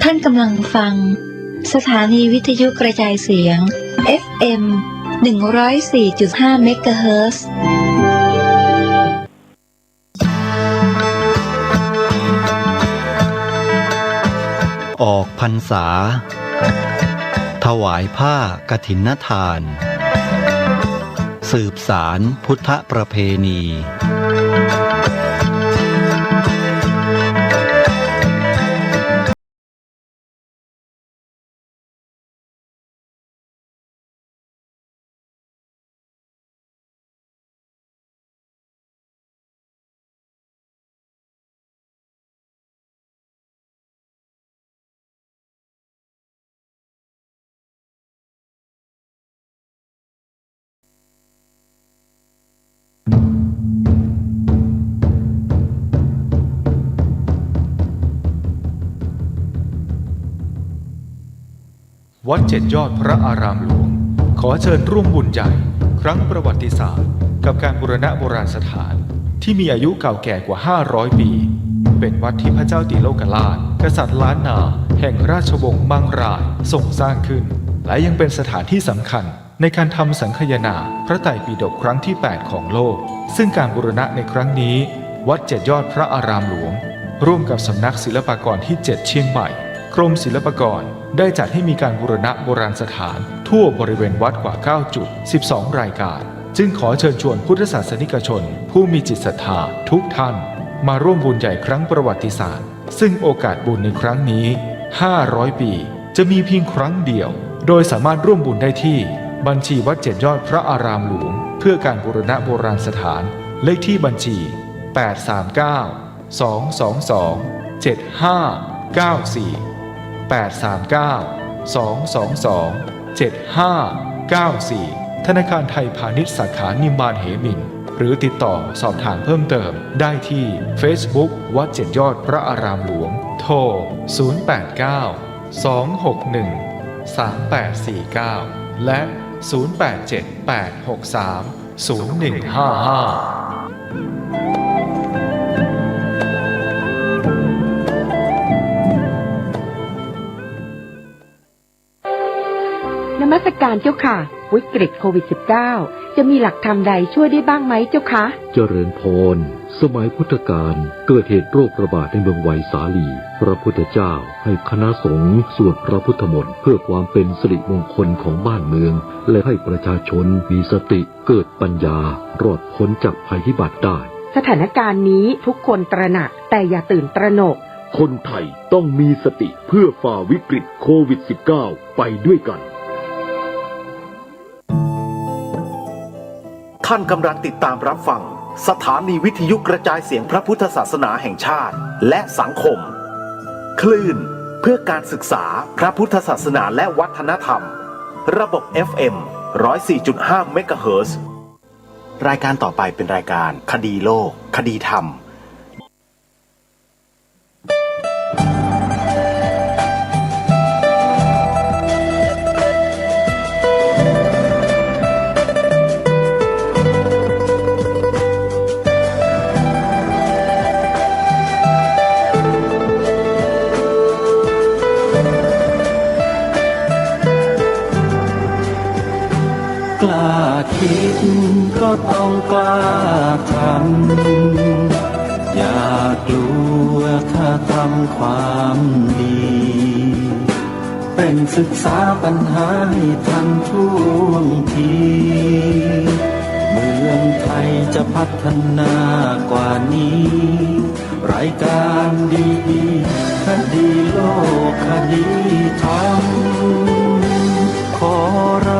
ท่านกำลังฟังสถานีวิทยุกระจายเสียง FM 104.5 เมกะเฮิรตซ์ออกพรรษาถวายผ้ากฐินทานสืบสารพุทธประเพณีวัดเจ็ดยอดพระอารามหลวงขอเชิญร่วมบุญใหญ่ครั้งประวัติศาสตร์กับการบูรณะโบราณสถานที่มีอายุเก่าแก่กว่า500 ปีเป็นวัดที่พระเจ้าติโลกราชกษัตริย์ล้านนาแห่งราชวงศ์มังรายทรงสร้างขึ้นและยังเป็นสถานที่สำคัญในการทำสังคายนาพระไตรปิฎกครั้งที่8ของโลกซึ่งการบูรณะในครั้งนี้วัดเจ็ดยอดพระอารามหลวงร่วมกับสำนักศิลปากรที่7เชียงใหม่กรมศิลปากรได้จัดให้มีการบูรณะโบราณสถานทั่วบริเวณวัดกว่า9จุด12รายการจึงขอเชิญชวนพุทธศาสนิกชนผู้มีจิตศรัทธาทุกท่านมาร่วมบุญใหญ่ครั้งประวัติศาสตร์ซึ่งโอกาสบุญในครั้งนี้500 ปีจะมีเพียงครั้งเดียวโดยสามารถร่วมบุญได้ที่บัญชีวัดเจ็ดยอดพระอารามหลวงเพื่อการบูรณะโบราณสถานเลขที่บัญชี839 222 7594 839-222-7594 ธนาคารไทยพาณิชย์สาขานิมมานเหมินหรือติดต่อสอบถามเพิ่มเติมได้ที่ Facebook วัดเจ็ดยอดพระอารามหลวงโทร 089-261-3849 และ 0878630155นมัสการเจ้าค่ะวิกฤตโควิด -19 จะมีหลักธรรมใดช่วยได้บ้างไหมเจ้าคะเจริญพรสมัยพุทธกาลเกิดเหตุโรคระบาดในเมืองไวสาลีพระพุทธเจ้าให้คณะสงฆ์สวดพระพุทธมนต์เพื่อความเป็นสิริมงคลของบ้านเมืองและให้ประชาชนมีสติเกิดปัญญารอดพ้นจากภัยพิบัติได้สถานการณ์นี้ทุกคนตระหนักแต่อย่าตื่นตระหนกคนไทยต้องมีสติเพื่อฝ่าวิกฤตโควิด -19 ไปด้วยกันท่านกำลังติดตามรับฟังสถานีวิทยุกระจายเสียงพระพุทธศาสนาแห่งชาติและสังคมคลื่นเพื่อการศึกษาพระพุทธศาสนาและวัฒนธรรมระบบ FM 104.5 เมกะเฮิรตซ์รายการต่อไปเป็นรายการคดีโลกคดีธรรมคิดก็ต้องกล้าทำอย่ากลัวถ้าทำความดีเป็นศึกษาปัญหาให้ทันท่วงทีเมืองไทยจะพัฒนากว่านี้รายการดีๆคดีโลกคดีธรรมขอร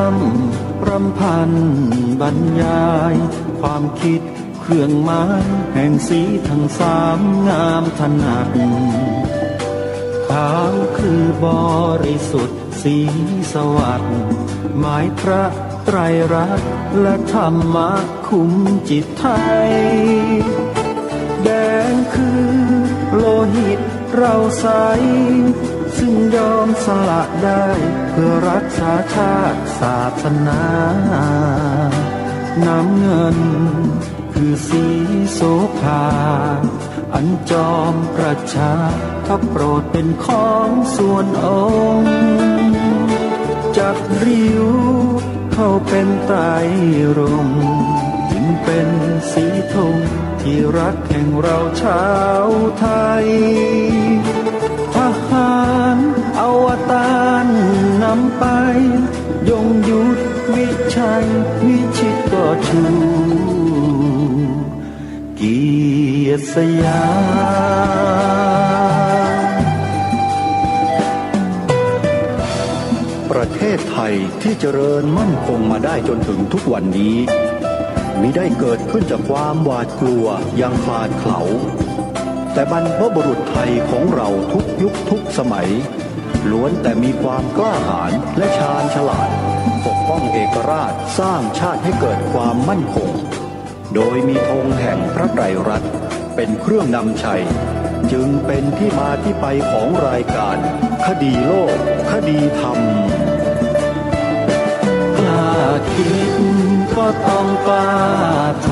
ำพันบรรยายความคิดเครื่องหมายแห่งสีทั้งสามงามถนัดขาวคือบริสุทธิ์สีสวัสดิ์หมายพระไตรรัตน์และธรรมะคุ้มจิตไทยแดงคือโลหิตเราใสซึ่งยอมสละได้เพื่อรักษาชาติศาสนาน้ำเงินคือสีโสภา อันจอมประชาถ้าโปรดเป็นของส่วนองค์จากริ้วเข้าเป็นไตรรงค์จึงเป็นสีธงที่รักแห่งเราชาวไทยทหารอวตารนำไปยงยุทธวิชัยวิชิตก็ชูเกียรติสยามประเทศไทยที่เจริญมั่นคงมาได้จนถึงทุกวันนี้มิได้เกิดขึ้นจากความหวาดกลัวอย่างคลาดเขลาแต่บรรพบุรุษไทยของเราทุกยุคทุกสมัยล้วนแต่มีความกล้าหาญและชาญฉลาดปกป้องเอกราชสร้างชาติให้เกิดความมั่นคงโดยมีธงแห่งพระไตรรัตน์เป็นเครื่องนำชัยจึงเป็นที่มาที่ไปของรายการคดีโลกคดีธรรมกล้าคิดก็ต้องกล้าท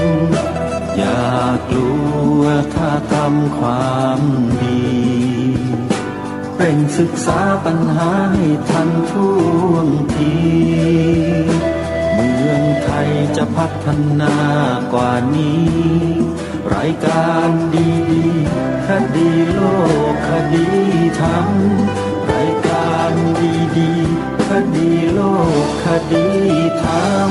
ำอย่ากลัวถ้าทำความดีเร่งศึกษาปัญหาให้ทันท่วงทีเมืองไทยจะพัฒนากว่านี้รายการดีๆคดีโลกคดีธรรมรายการดีๆคดีโลกคดีธรรม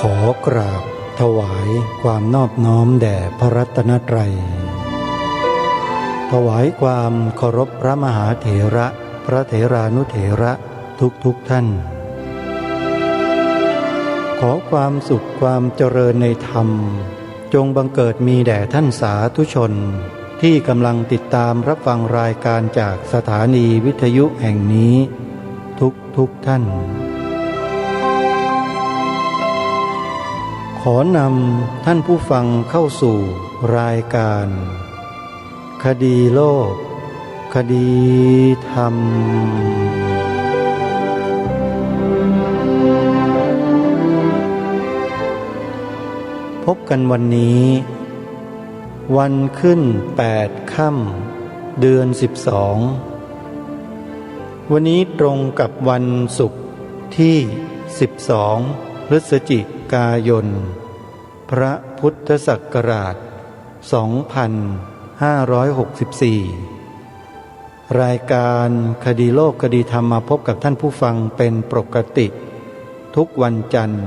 ขอกราบถวายความนอบน้อมแด่พระรัตนตรัยถวายความเคารพพระมหาเถระพระเถรานุเถระทุกท่านขอความสุขความเจริญในธรรมจงบังเกิดมีแด่ท่านสาธุชนที่กำลังติดตามรับฟังรายการจากสถานีวิทยุแห่งนี้ทุกท่านขอนำท่านผู้ฟังเข้าสู่รายการคดีโลกคดีธรรมพบกันวันนี้วันขึ้น8 ค่ำเดือน12วันนี้ตรงกับวันศุกร์ที่12พฤศจิกายนพระพุทธศักราช2564รายการคดีโลกคดีธรรมมาพบกับท่านผู้ฟังเป็นปกติทุกวันจันทร์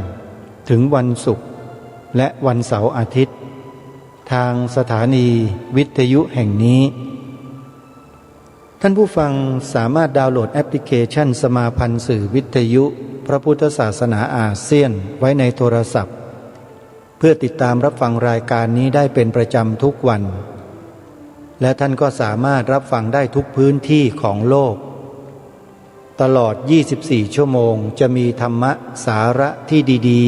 ถึงวันศุกร์และวันเสาร์อาทิตย์ทางสถานีวิทยุแห่งนี้ท่านผู้ฟังสามารถดาวน์โหลดแอปพลิเคชันสมาพันธ์สื่อวิทยุพระพุทธศาสนาอาเซียนไว้ในโทรศัพท์เพื่อติดตามรับฟังรายการนี้ได้เป็นประจำทุกวันและท่านก็สามารถรับฟังได้ทุกพื้นที่ของโลกตลอด24ชั่วโมงจะมีธรรมะสาระที่ดี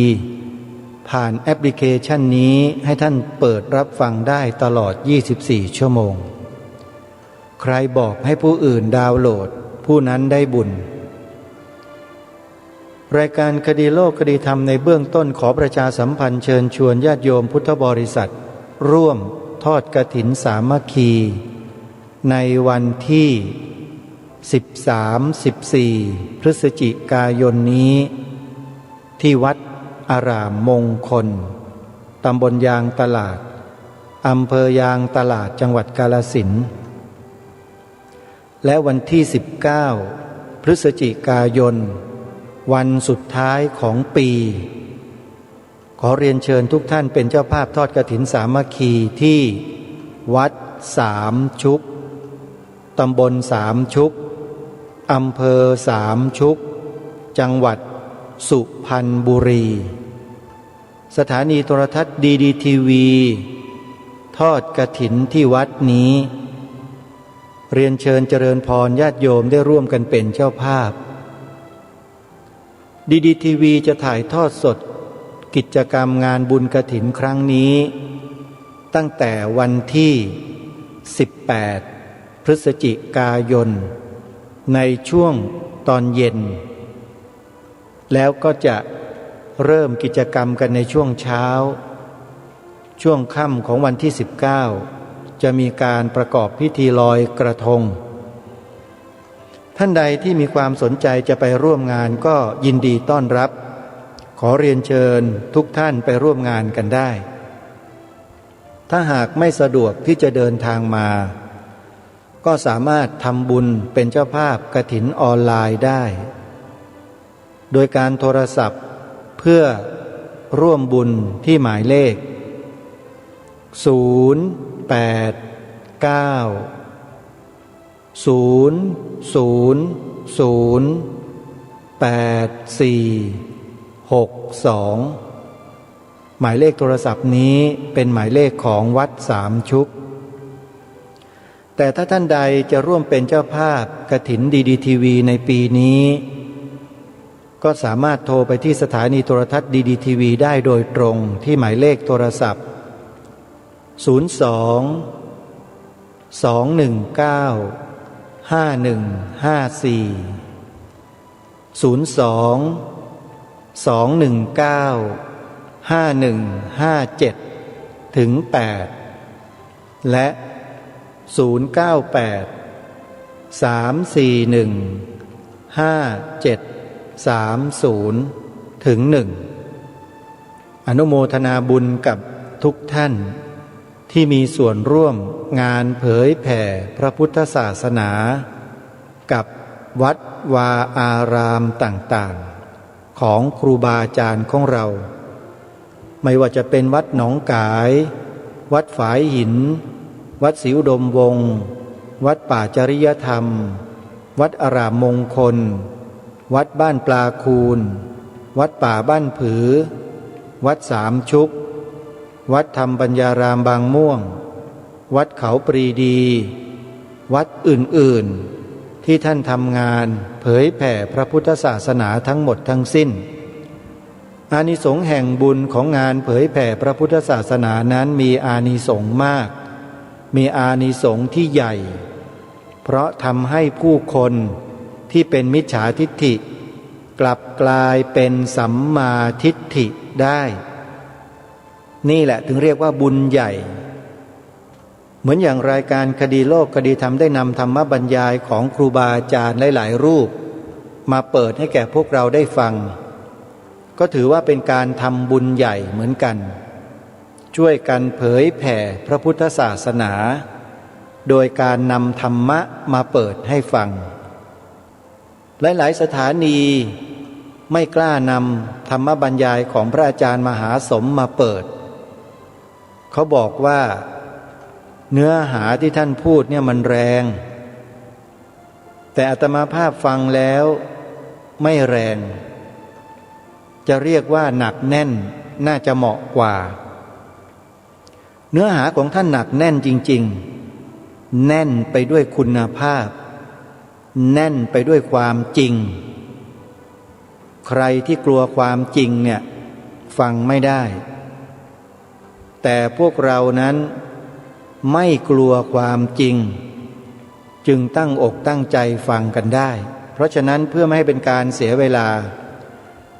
ๆผ่านแอปพลิเคชันนี้ให้ท่านเปิดรับฟังได้ตลอด24ชั่วโมงใครบอกให้ผู้อื่นดาวน์โหลดผู้นั้นได้บุญรายการคดีโลกคดีธรรมในเบื้องต้นขอประชาสัมพันธ์เชิญชวนญาติโยมพุทธบริษัทร่วมทอดกฐินสามัคคีในวันที่13-14 พฤศจิกายนนี้ที่วัดอารามมงคลตำบลยางตลาดอำเภอยางตลาดจังหวัดกาฬสินธุ์และวันที่19 พฤศจิกายนวันสุดท้ายของปีขอเรียนเชิญทุกท่านเป็นเจ้าภาพทอดกฐินสามัคคีที่วัดสามชุกตำบลสามชุกอำเภอสามชุกจังหวัดสุพรรณบุรีสถานีโทรทัศน์ดีทีวีทอดกฐินที่วัดนี้ เรียนเชิญเจริญพรญาติโยมได้ร่วมกันเป็นเจ้าภาพดีทีวีจะถ่ายทอดสดกิจกรรมงานบุญกฐินครั้งนี้ตั้งแต่วันที่18พฤศจิกายนในช่วงตอนเย็นแล้วก็จะเริ่มกิจกรรมกันในช่วงเช้าช่วงค่ำของวันที่19จะมีการประกอบพิธีลอยกระทงท่านใดที่มีความสนใจจะไปร่วมงานก็ยินดีต้อนรับขอเรียนเชิญทุกท่านไปร่วมงานกันได้ถ้าหากไม่สะดวกที่จะเดินทางมาก็สามารถทำบุญเป็นเจ้าภาพกฐินออนไลน์ได้โดยการโทรศัพท์เพื่อร่วมบุญที่หมายเลข089-000-8462หมายเลขโทรศัพท์นี้เป็นหมายเลขของวัดสามชุกแต่ถ้าท่านใดจะร่วมเป็นเจ้าภาพกฐินดีทีวีในปีนี้ก็สามารถโทรไปที่สถานีโทรทัศน์ดีทีวีได้โดยตรงที่หมายเลขโทรศัพท์02-219-5154 และ098-341-5730-1อนุโมทนาบุญกับทุกท่านที่มีส่วนร่วมงานเผยแผ่พระพุทธศาสนากับวัดวาอารามต่างๆของครูบาอาจารย์ของเราไม่ว่าจะเป็นวัดหนองกายวัดฝายหินวัดศรีอุดมวงศ์วัดป่าจริยธรรมวัดอารามมงคลวัดบ้านปลาคูนวัดป่าบ้านผือวัดสามชุกวัดธรรมปัญญารามบางม่วงวัดเขาปรีดีวัดอื่นๆที่ท่านทำงานเผยแผ่พระพุทธศาสนาทั้งหมดทั้งสิ้นอานิสงส์แห่งบุญของงานเผยแผ่พระพุทธศาสนานั้นมีอานิสงส์มากมีอานิสงส์ที่ใหญ่เพราะทำให้ผู้คนที่เป็นมิจฉาทิฏฐิกลับกลายเป็นสัมมาทิฏฐิได้นี่แหละถึงเรียกว่าบุญใหญ่เหมือนอย่างรายการคดีโลกคดีธรรมได้นำธรรมบรรยายของครูบาอาจารย์หลายๆรูปมาเปิดให้แก่พวกเราได้ฟังก็ถือว่าเป็นการทำบุญใหญ่เหมือนกันช่วยกันเผยแผ่พระพุทธศาสนาโดยการนำธรรมะมาเปิดให้ฟังหลายๆสถานีไม่กล้านำธรรมบรรยายของพระอาจารย์มหาสมมาเปิดเขาบอกว่าเนื้อหาที่ท่านพูดเนี่ยมันแรงแต่อาตมาภาพฟังแล้วไม่แรงจะเรียกว่าหนักแน่นน่าจะเหมาะกว่าเนื้อหาของท่านหนักแน่นจริงๆแน่นไปด้วยคุณภาพแน่นไปด้วยความจริงใครที่กลัวความจริงเนี่ยฟังไม่ได้แต่พวกเรานั้นไม่กลัวความจริงจึงตั้งอกตั้งใจฟังกันได้เพราะฉะนั้นเพื่อไม่ให้เป็นการเสียเวลา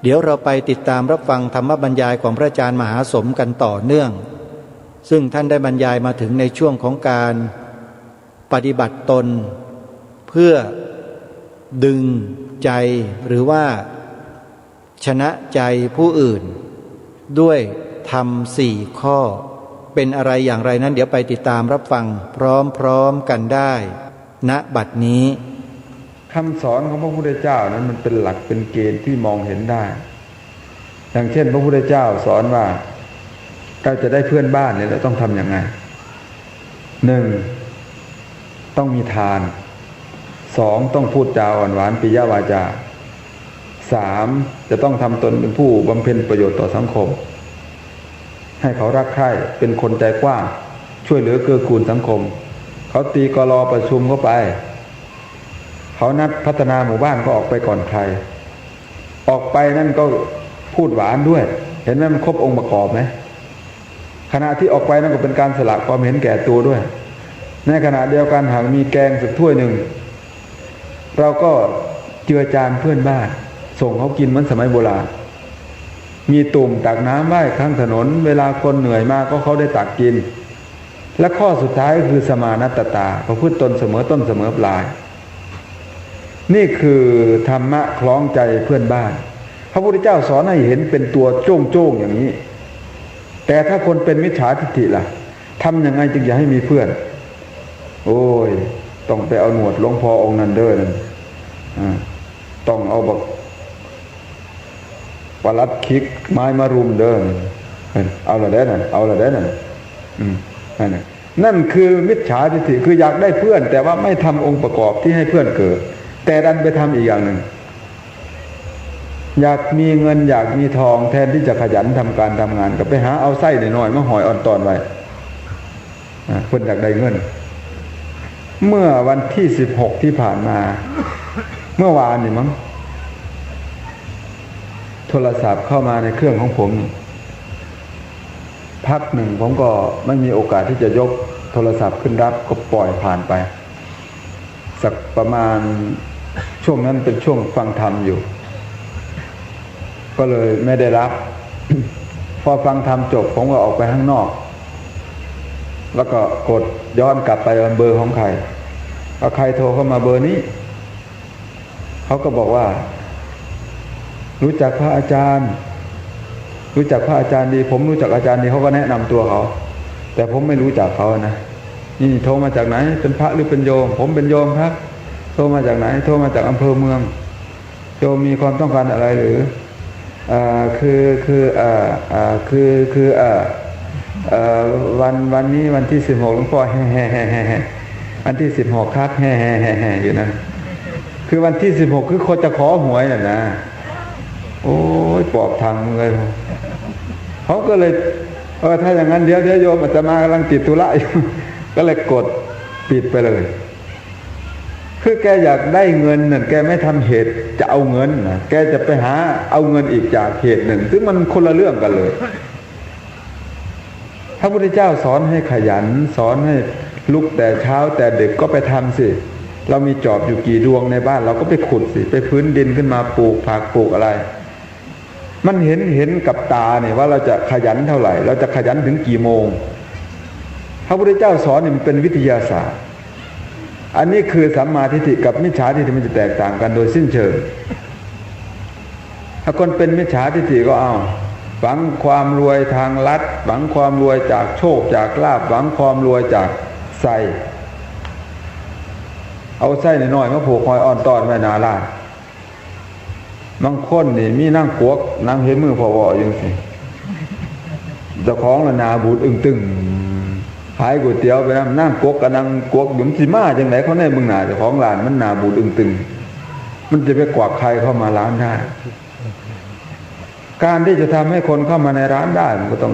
เดี๋ยวเราไปติดตามรับฟังธรรมบรรยายของพระอาจารย์มหาสมกันต่อเนื่องซึ่งท่านได้บรรยายมาถึงในช่วงของการปฏิบัติตนเพื่อดึงใจหรือว่าชนะใจผู้อื่นด้วยธรรม4 ข้อเป็นอะไรอย่างไรนั้นเดี๋ยวไปติดตามรับฟังพร้อมๆกันได้ณบัดนี้คำสอนของพระพุทธเจ้านั้นมันเป็นหลักเป็นเกณฑ์ที่มองเห็นได้อย่างเช่นพระพุทธเจ้าสอนว่าเราจะได้เพื่อนบ้านเนี่ยเราต้องทำอย่างไร 1. ต้องมีทาน 2. ต้องพูดจาอ่อนหวานปิยวาจา 3. จะต้องทำตนเป็นผู้บำเพ็ญประโยชน์ต่อสังคมให้เขารักใคร่เป็นคนใจกว้างช่วยเหลือเกื้อกูลสังคมเขา เขาตีกล.ประชุมเข้าไปเขานัดพัฒนาหมู่บ้านก็ออกไปก่อนใครออกไปนั่นก็พูดหวานด้วยเห็นไหมมันครบองค์ประกอบไหมขณะที่ออกไปนั่นก็เป็นการสละความเห็นแก่ตัวด้วยในขณะเดียวกันหากมีแกงสักถ้วยหนึ่งเราก็เจือจานเพื่อนบ้านส่งเขากินเหมือนสมัยโบราณมีตุ่มตักน้ำไว้ข้างถนนเวลาคนเหนื่อยมากก็เขาได้ตักกินและข้อสุดท้ายก็คือสมานัตตาประพฤติตนเสมอต้นเสมอปลายนี่คือธรรมะคล้องใจเพื่อนบ้านพระพุทธเจ้าสอนให้เห็นเป็นตัวโจ้งๆอย่างนี้แต่ถ้าคนเป็นมิจฉาทิฏฐิล่ะทำยังไงจึงจะให้มีเพื่อนโอ้ยต้องไปเอาหนวดหลวงพ่อองค์นั้นเด้อนั่นต้องเอาบักปลัดคิกไม้มารุมเด้อเอาละได้นั่นเอาละได้นั่นนั่นคือมิจฉาทิฏฐิคืออยากได้เพื่อนแต่ว่าไม่ทำองค์ประกอบที่ให้เพื่อนเกิดแต่ดันไปทำอีกอย่างหนึ่งอยากมีเงินอยากมีทองแทนที่จะขยันทำการทำงานก็ไปหาเอาไส้หน่อยๆมาห่อยอ่อนตอนไว้เพื่อนอยากได้เงินเมื่อวันที่16ที่ผ่านมาเมื่อวานนี่มั้งโทรศัพท์เข้ามาในเครื่องของผมพักหนึ่งผมก็ไม่มีโอกาสที่จะยกโทรศัพท์ขึ้นรับก็ปล่อยผ่านไปสักประมาณช่วงนั้นเป็นช่วงฟังธรรมอยู่ก็เลยไม่ได้รับ พอฟังธรรมจบผมก็ออกไปข้างนอกแล้วก็กดย้อนกลับไปเบอร์ของใครเอาใครโทรเข้ามาเบอร์นี้เขาก็บอกว่ารู้จักพระอาจารย์รู้จักพระอาจารย์ดีผมรู้จักอาจารย์ดีเขาก็แนะนำตัวเขาแต่ผมไม่รู้จักเขานะนี่โทรมาจากไหนเป็นพระหรือเป็นโยมผมเป็นโยมครับโทรมาจากไหนโทรมาจากอำเภอเมืองโยมมีความต้องการอะไรหรือวันนี้วันที่16หลวงพ่อแฮ่วันที่16ครับแฮ่อยู่นั่นคือวันที่16คือคนจะขอหวยน่ะนะโอ้ยปอบทางเลยเขาก็เลยถ้าอย่างนั้นเดี๋ยวโยมอาตมากำลังติดธุระอยู่ก็เลยกดปิดไปเลยคือแกอยากได้เงินน่ะแกไม่ทำเหตุจะเอาเงินนะแกจะไปหาเอาเงินอีกจากเหตุหนึ่งซึ่งมันคนละเรื่องกันเลยพระพุทธเจ้าสอนให้ขยันสอนให้ลุกแต่เช้าแต่ดึกก็ไปทำสิเรามีจอบอยู่กี่ดวงในบ้านเราก็ไปขุดสิไปพื้นดินขึ้นมาปลูกผักปลูกอะไรมันเห็นกับตาเนี่ยว่าเราจะขยันเท่าไหร่เราจะขยันถึงกี่โมงพระพุทธเจ้าสอนเนี่ยมันเป็นวิทยาศาสตร์อันนี้คือสัมมาทิฏฐิกับมิจฉาทิฏฐิมันจะแตกต่างกันโดยสิ้นเชิงถ้าคนเป็นมิจฉาทิฏฐิก็เอาหวังความรวยทางลัดหวังความรวยจากโชคจากลาภหวังความรวยจากไส้เอาไส้หน่อยๆมาผูกคอยอ่อนตอนไว้นาลาดบางคนนี่มีนั่งกวกนั่งเห็นมือพอวออย่างสิเจ้าของละนาบูดอึ้งตึงขายก๋วยเตี๋ยวไปนั่งกวกกับนั่งกวกหยุมสิมาจังไหนเขาแน่มึงหนาเจ้าของร้านมันนาบูดอึ้งตึงมันจะไปกวักใครเข้ามาร้านได้การที่จะทำให้คนเข้ามาในร้านได้มันก็ต้อง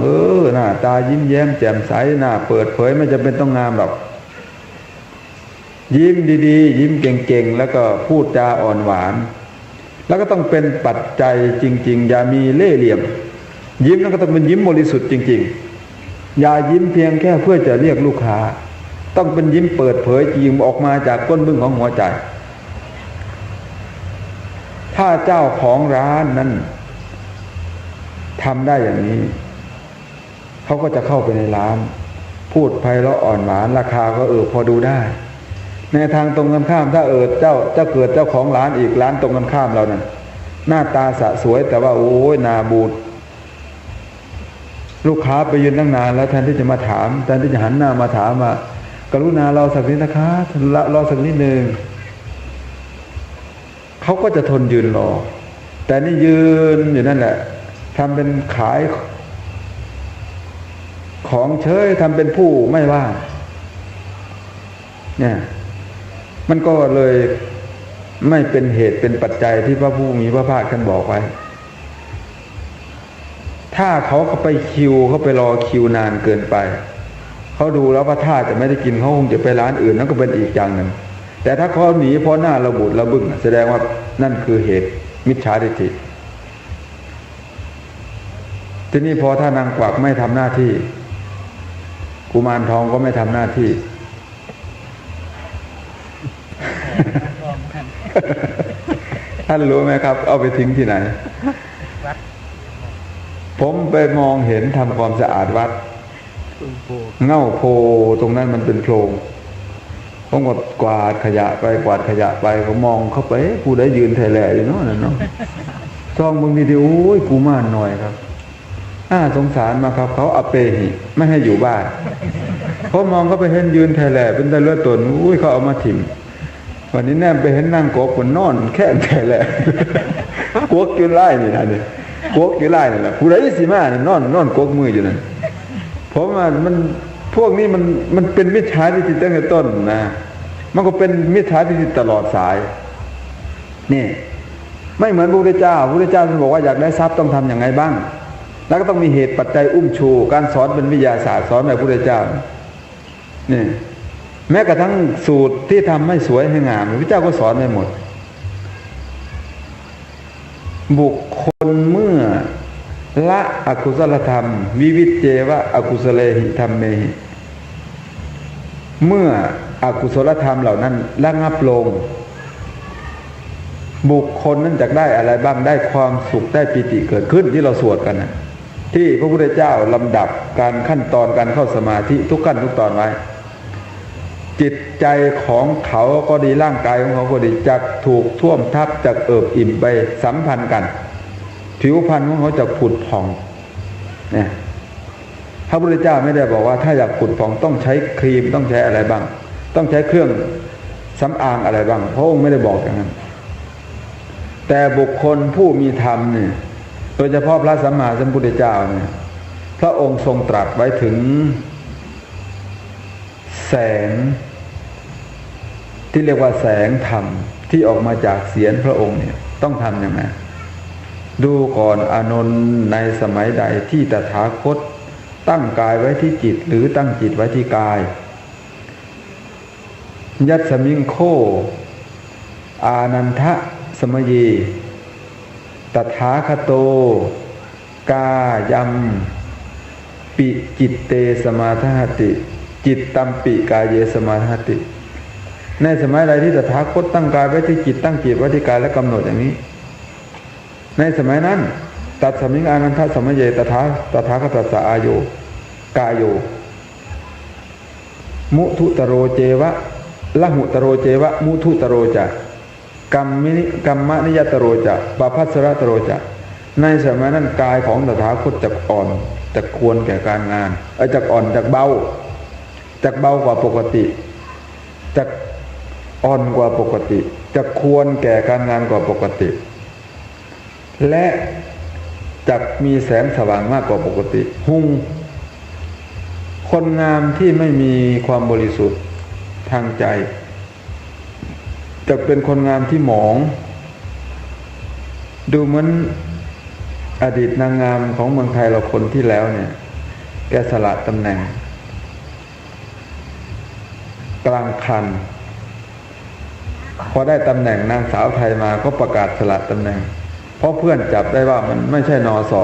หน้าตายิ้มแย้มแจ่มใสหน้าเปิดเผยไม่จำเป็นต้องงามหรอกยิ้มดีๆยิ้มเก่งๆแล้วก็พูดจาอ่อนหวานแล้วก็ต้องเป็นปัจจัยจริงๆอย่ามีเล่ห์เหลี่ยมยิ้มแล้วก็ต้องเป็นยิ้มบริสุทธิ์จริงๆอย่ายิ้มเพียงแค่เพื่อจะเรียกลูกค้าต้องเป็นยิ้มเปิดเผยจริงออกมาจากก้นบึ้งของหัวใจถ้าเจ้าของร้านนั้นทำได้อย่างนี้เขาก็จะเข้าไปในร้านพูดไพเราะอ่อนหวานราคาก็พอดูได้ในทางตรงกันข้ามถ้าเจ้าเกิดเจ้าของร้านอีกร้านตรงกันข้ามเรานั้นหน้าตาสะสวยแต่ว่าโอ้ยนาบูดลูกค้าไปยืนตั้งนานแล้วแทนที่จะมาถามแทนที่จะหันหน้ามาถามว่ากรุณาเราสักนิดนะคะรอสักนิดนึงเขาก็จะทนยืนรอแต่นี่ยืนอยู่นั่นแหละทำเป็นขายของเฉยทำเป็นผู้ไม่ว่าเนี่ยมันก็เลยไม่เป็นเหตุเป็นปัจจัยที่พระผู้มีพระภาคท่านบอกไว้ถ้าเขาไปคิวเขาไปรอคิวนานเกินไป เขาดูแล้วว่าถ้าจะไม่ได้กินเขาคงจะไปร้านอื่นนั่นก็เป็นอีกอย่างหนึ่งแต่ถ้าเขาหนีเพราะหน้าระบุระบึ้งแสดงว่านั่นคือเหตุมิจฉาทิฏฐิทีนี้พอถ้านางกวักไม่ทำหน้าที่กุมารทองก็ไม่ทำหน้าที่ ท่านรู้ไหมครับ เอาไปทิ้งที่ไหน ผมไปมองเห็นทำความสะอาดวัดเง่าโพตรงนั้นมันเป็นโพรงผมก็กวาดขยะไปกวาดขยะไปเขามองเข้าไปผู้ใดยืนไทยแหล่อยู่เนาะนั่นเนาะซองบางทีโอ้ยกูม่านหน่อยครับสงสารมาครับเขาอเปหิไม่ให้อยู่บ้านเขามองเขาไปเห็นยืนไทยแหล่เป็นตะเลือดตนอุ้ยเขาเอามาถิ่มวันนี้แนมไปเห็นนั่งกบนนอนแค่ไทยแหล่กวกอยู่ไล่นี่นะนี่กวกอยู่ไล่นี่แหละผู้ใดสิมาเนี่ยนอนกวกมืออยู่นั่นผมว่ามันพวกนี้มันเป็นมิจฉาทิฏฐิตั้งแต่ต้นนะมันก็เป็นมิจฉาทิฏฐิตลอดสายนี่ไม่เหมือนพระพุทธเจ้าท่านบอกว่าอยากได้ทรัพย์ต้องทำอย่างไรบ้างแล้วก็ต้องมีเหตุปัจจัยอุ้มชูการสอนเป็นวิทยาศาสตร์สอนแบบพระพุทธเจ้านี่แม้กระทั่งสูตรที่ทำให้สวยให้งามพระพุทธเจ้าก็สอนไปหมดบุคคลเมื่อละอกุศลธรรมวิวิจเจวะอกุศเลหิธรรมเมหิเมื่ออกุศลธรรมเหล่านั้นระงับลงบุคคลนั้นจะได้อะไรบ้างได้ความสุขได้ปิติเกิดขึ้นที่เราสวดกันนะที่พระพุทธเจ้าลำดับการขั้นตอนการเข้าสมาธิทุกขั้นทุกตอนไว้จิตใจของเขาก็ดีร่างกายของเขาก็ดีจะถูกท่วมทับจะเอิบอิ่มไปสัมพันธ์กันผิวพรรณของเขาจะผุดผ่องเนี่ยพระพุทธเจ้าไม่ได้บอกว่าถ้าอยากผุดผ่องต้องใช้ครีมต้องใช้อะไรบ้างต้องใช้เครื่องสำอางอะไรบ้างพระองค์ไม่ได้บอกอย่างนั้นแต่บุคคลผู้มีธรรมเนี่ยโดยเฉพาะพระสัมมาสัมพุทธเจ้าเนี่ยพระองค์ทรงตรัสไว้ถึงแสงที่เรียกว่าแสงธรรมที่ออกมาจากเสียรพระองค์เนี่ยต้องทำอย่างไรดูก่อนอานนท์ในสมัยใดที่ตถาคตตั้งกายไว้ที่จิตหรือตั้งจิตไว้ที่กายยัตสมิงโคอานันทะสมยีตถาคโตกายัมปิจิตเตสมาทหติจิตตัมปิกายเยสมาทหติในสมัยใดที่ตถาคตตั้งกายไว้ที่จิตตั้งจิตไว้ที่กายและกำหนดอย่างนี้ในสมัยนั้นตัดสมิงอานันทสมเยตถาคตัสสะอาโยกายโยมุทุตโรเจวะละหุตโรเจวะมุทุตโรจะกัมมนิยตโรจะปภัสสรตโรจะในสมัยนั้นกายของตถาคตจักอ่อนจักควรแก่การงานจักอ่อนจักเบากว่าปกติจักอ่อนกว่าปกติจักควรแก่การงานกว่าปกติและจักมีแสงสว่างมากกว่าปกติหุ่งคนงามที่ไม่มีความบริสุทธิ์ทางใจจะเป็นคนงามที่หมองดูเหมือนอดีตนางงามของเมืองไทยเราคนที่แล้วเนี่ยแกสละตำแหน่งกลางคันพอได้ตำแหน่งนางสาวไทยมาก็ประกาศสละตำแหน่งเพราะเพื่อนจับได้ว่ามันไม่ใช่นส.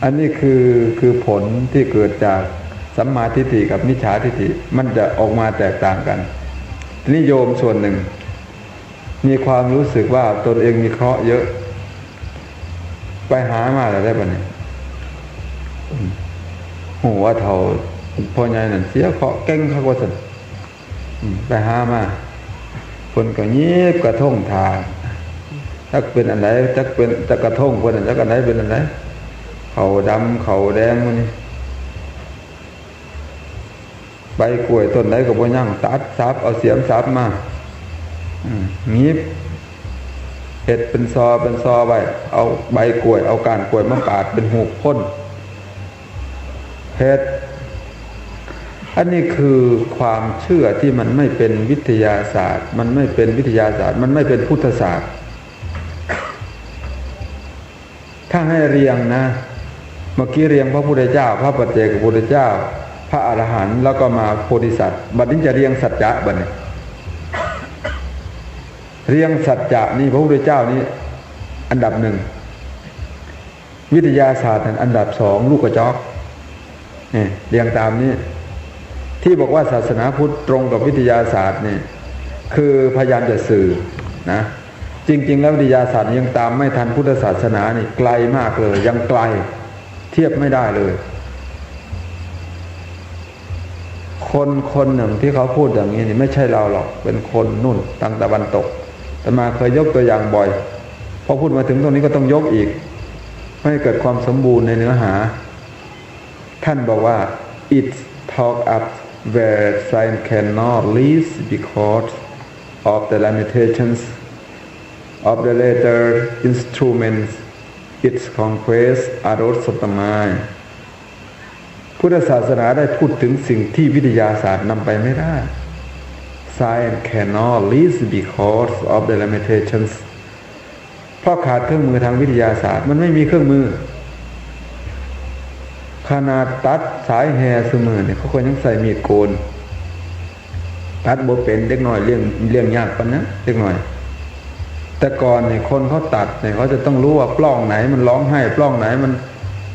อันนี้คือผลที่เกิดจากสัมมาทิฏฐิกับมิจฉาทิฏฐิมันจะออกมาแตกต่างกันทีนี้โยมส่วนหนึ่งมีความรู้สึกว่าตนเองมีเคราะห์เยอะไปหามาแล้วได้ปะเนี่ยหัวเท่าพ่อใหญ่นั่นเสียเคราะห์เก่งข้าวสันไปหามาคนก็ยีบกระทงทาถ้าเป็นอะไรจะเป็นจะกระทงคนนั้นจะกันไหนเป็นอะไรเขาดำเขาแดงมันนี่ใบกล้วยต้นไหนก็บ่ยั่งตัดซับเอาเสียมซับมางีบเห็ดเป็นซอไว้เอาใบกล้วยเอาก้านกล้วยมาปาดเป็นหูพ่นเห็ดอันนี้คือความเชื่อที่มันไม่เป็นวิทยาศาสตร์มันไม่เป็นวิทยาศาสตร์มันไม่เป็นพุทธศาสตร์ถ้าให้เรียงนะ เมื่อกี้เรียงพระพุทธเจ้าพระปัจเจกพุทธเจ้าพระอรหันต์แล้วก็มาโพธิสัตว์บัดนี้จะเรียงสัจจะบัดนี้เรียงสัจจะนี่พระพุทธเจ้านี่อันดับหนึ่งวิทยาศาสตร์อันดับสองลูกกระจอกนี่เรียงตามนี้ที่บอกว่าศาสนาพุทธตรงกับวิทยาศาสตร์นี่คือพยายามจะสื่อนะจริงๆแล้ววิทยาศาสตร์ยังตามไม่ทันพุทธศาสนานี่ไกลมากเลยยังไกลเทียบไม่ได้เลยคนหนึ่งที่เขาพูดอย่างนี้นี่ไม่ใช่เราหรอกเป็นคนนู่นทางตะวันตกแต่มาเคยยกตัวอย่างบ่อยพอพูดมาถึงตรงนี้ก็ต้องยกอีกให้เกิดความสมบูรณ์ในเนื้อหาท่านบอกว่า it talk up where science cannot reach because of the limitations of the later instruments its conquest arose of the mind พุทธศาสนาได้พูดถึงสิ่งที่วิทยาศาสตร์นำไปไม่ได้ Science cannot reach because of the limitations เพราะขาดเครื่องมือทางวิทยาศาสตร์มันไม่มีเครื่องมือขนาดตัดสายแฮสมือเนี่ยเขาคนยังใส่มีดโกนตัดโบเป็นเล็กน้อยเลี้ยงยากปะนะเล็กน้อยแต่ก่อนเนี่ยคนเขาตัดเนี่ยเขาจะต้องรู้ว่าปล้องไหนมันร้องไห้ปล้องไหนมัน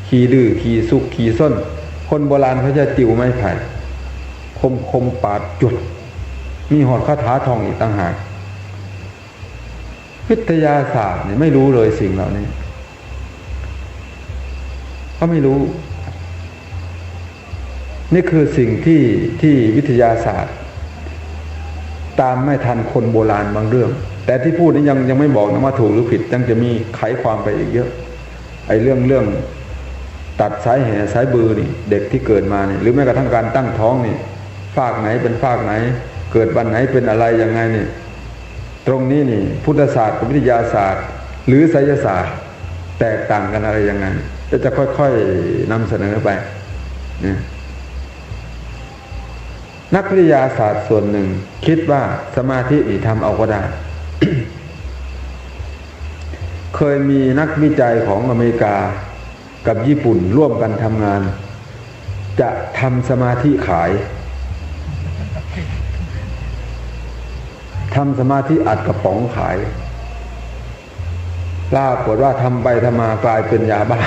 ขี่ดื้อขี่สุกขี่ส้นคนโบราณเขาจะติวไม้ไผ่คมปาดจุดมีหอดคาถาทองอีกต่างหากวิทยาศาสตร์เนี่ยไม่รู้เลยสิ่งเหล่านี้เขาไม่รู้นี่คือสิ่งที่วิทยาศาสตร์ตามไม่ทันคนโบราณบางเรื่องแต่ที่พูดนี้ยังไม่บอกนะว่าถูกหรือผิดยังจะมีไขความไปอีกเยอะไอ้เรื่องตัดสายแห่สายบือนี่เด็กที่เกิดมาเนี่ยหรือแม้กระทั่งการตั้งท้องนี่ฝากไหนเป็นฝากไหนเกิดวันไหนเป็นอะไรยังไงนี่ตรงนี้นี่พุทธศาสตร์กับวิทยาศาสตร์หรือไสยศาสตร์แตกต่างกันอะไรยังไงจะค่อยๆนำเสนอไปเนี่ยนักวิทยาศาสตร์ส่วนหนึ่งคิดว่าสมาธินี่ทำเอาก็ได้ เคยมีนักวิจัยของอเมริกากับญี่ปุ่นร่วมกันทำงานจะทำสมาธิขายทำสมาธิอัดกระป๋องขายปรากฏว่าทำไปทำมากลายเป็นยาบ้า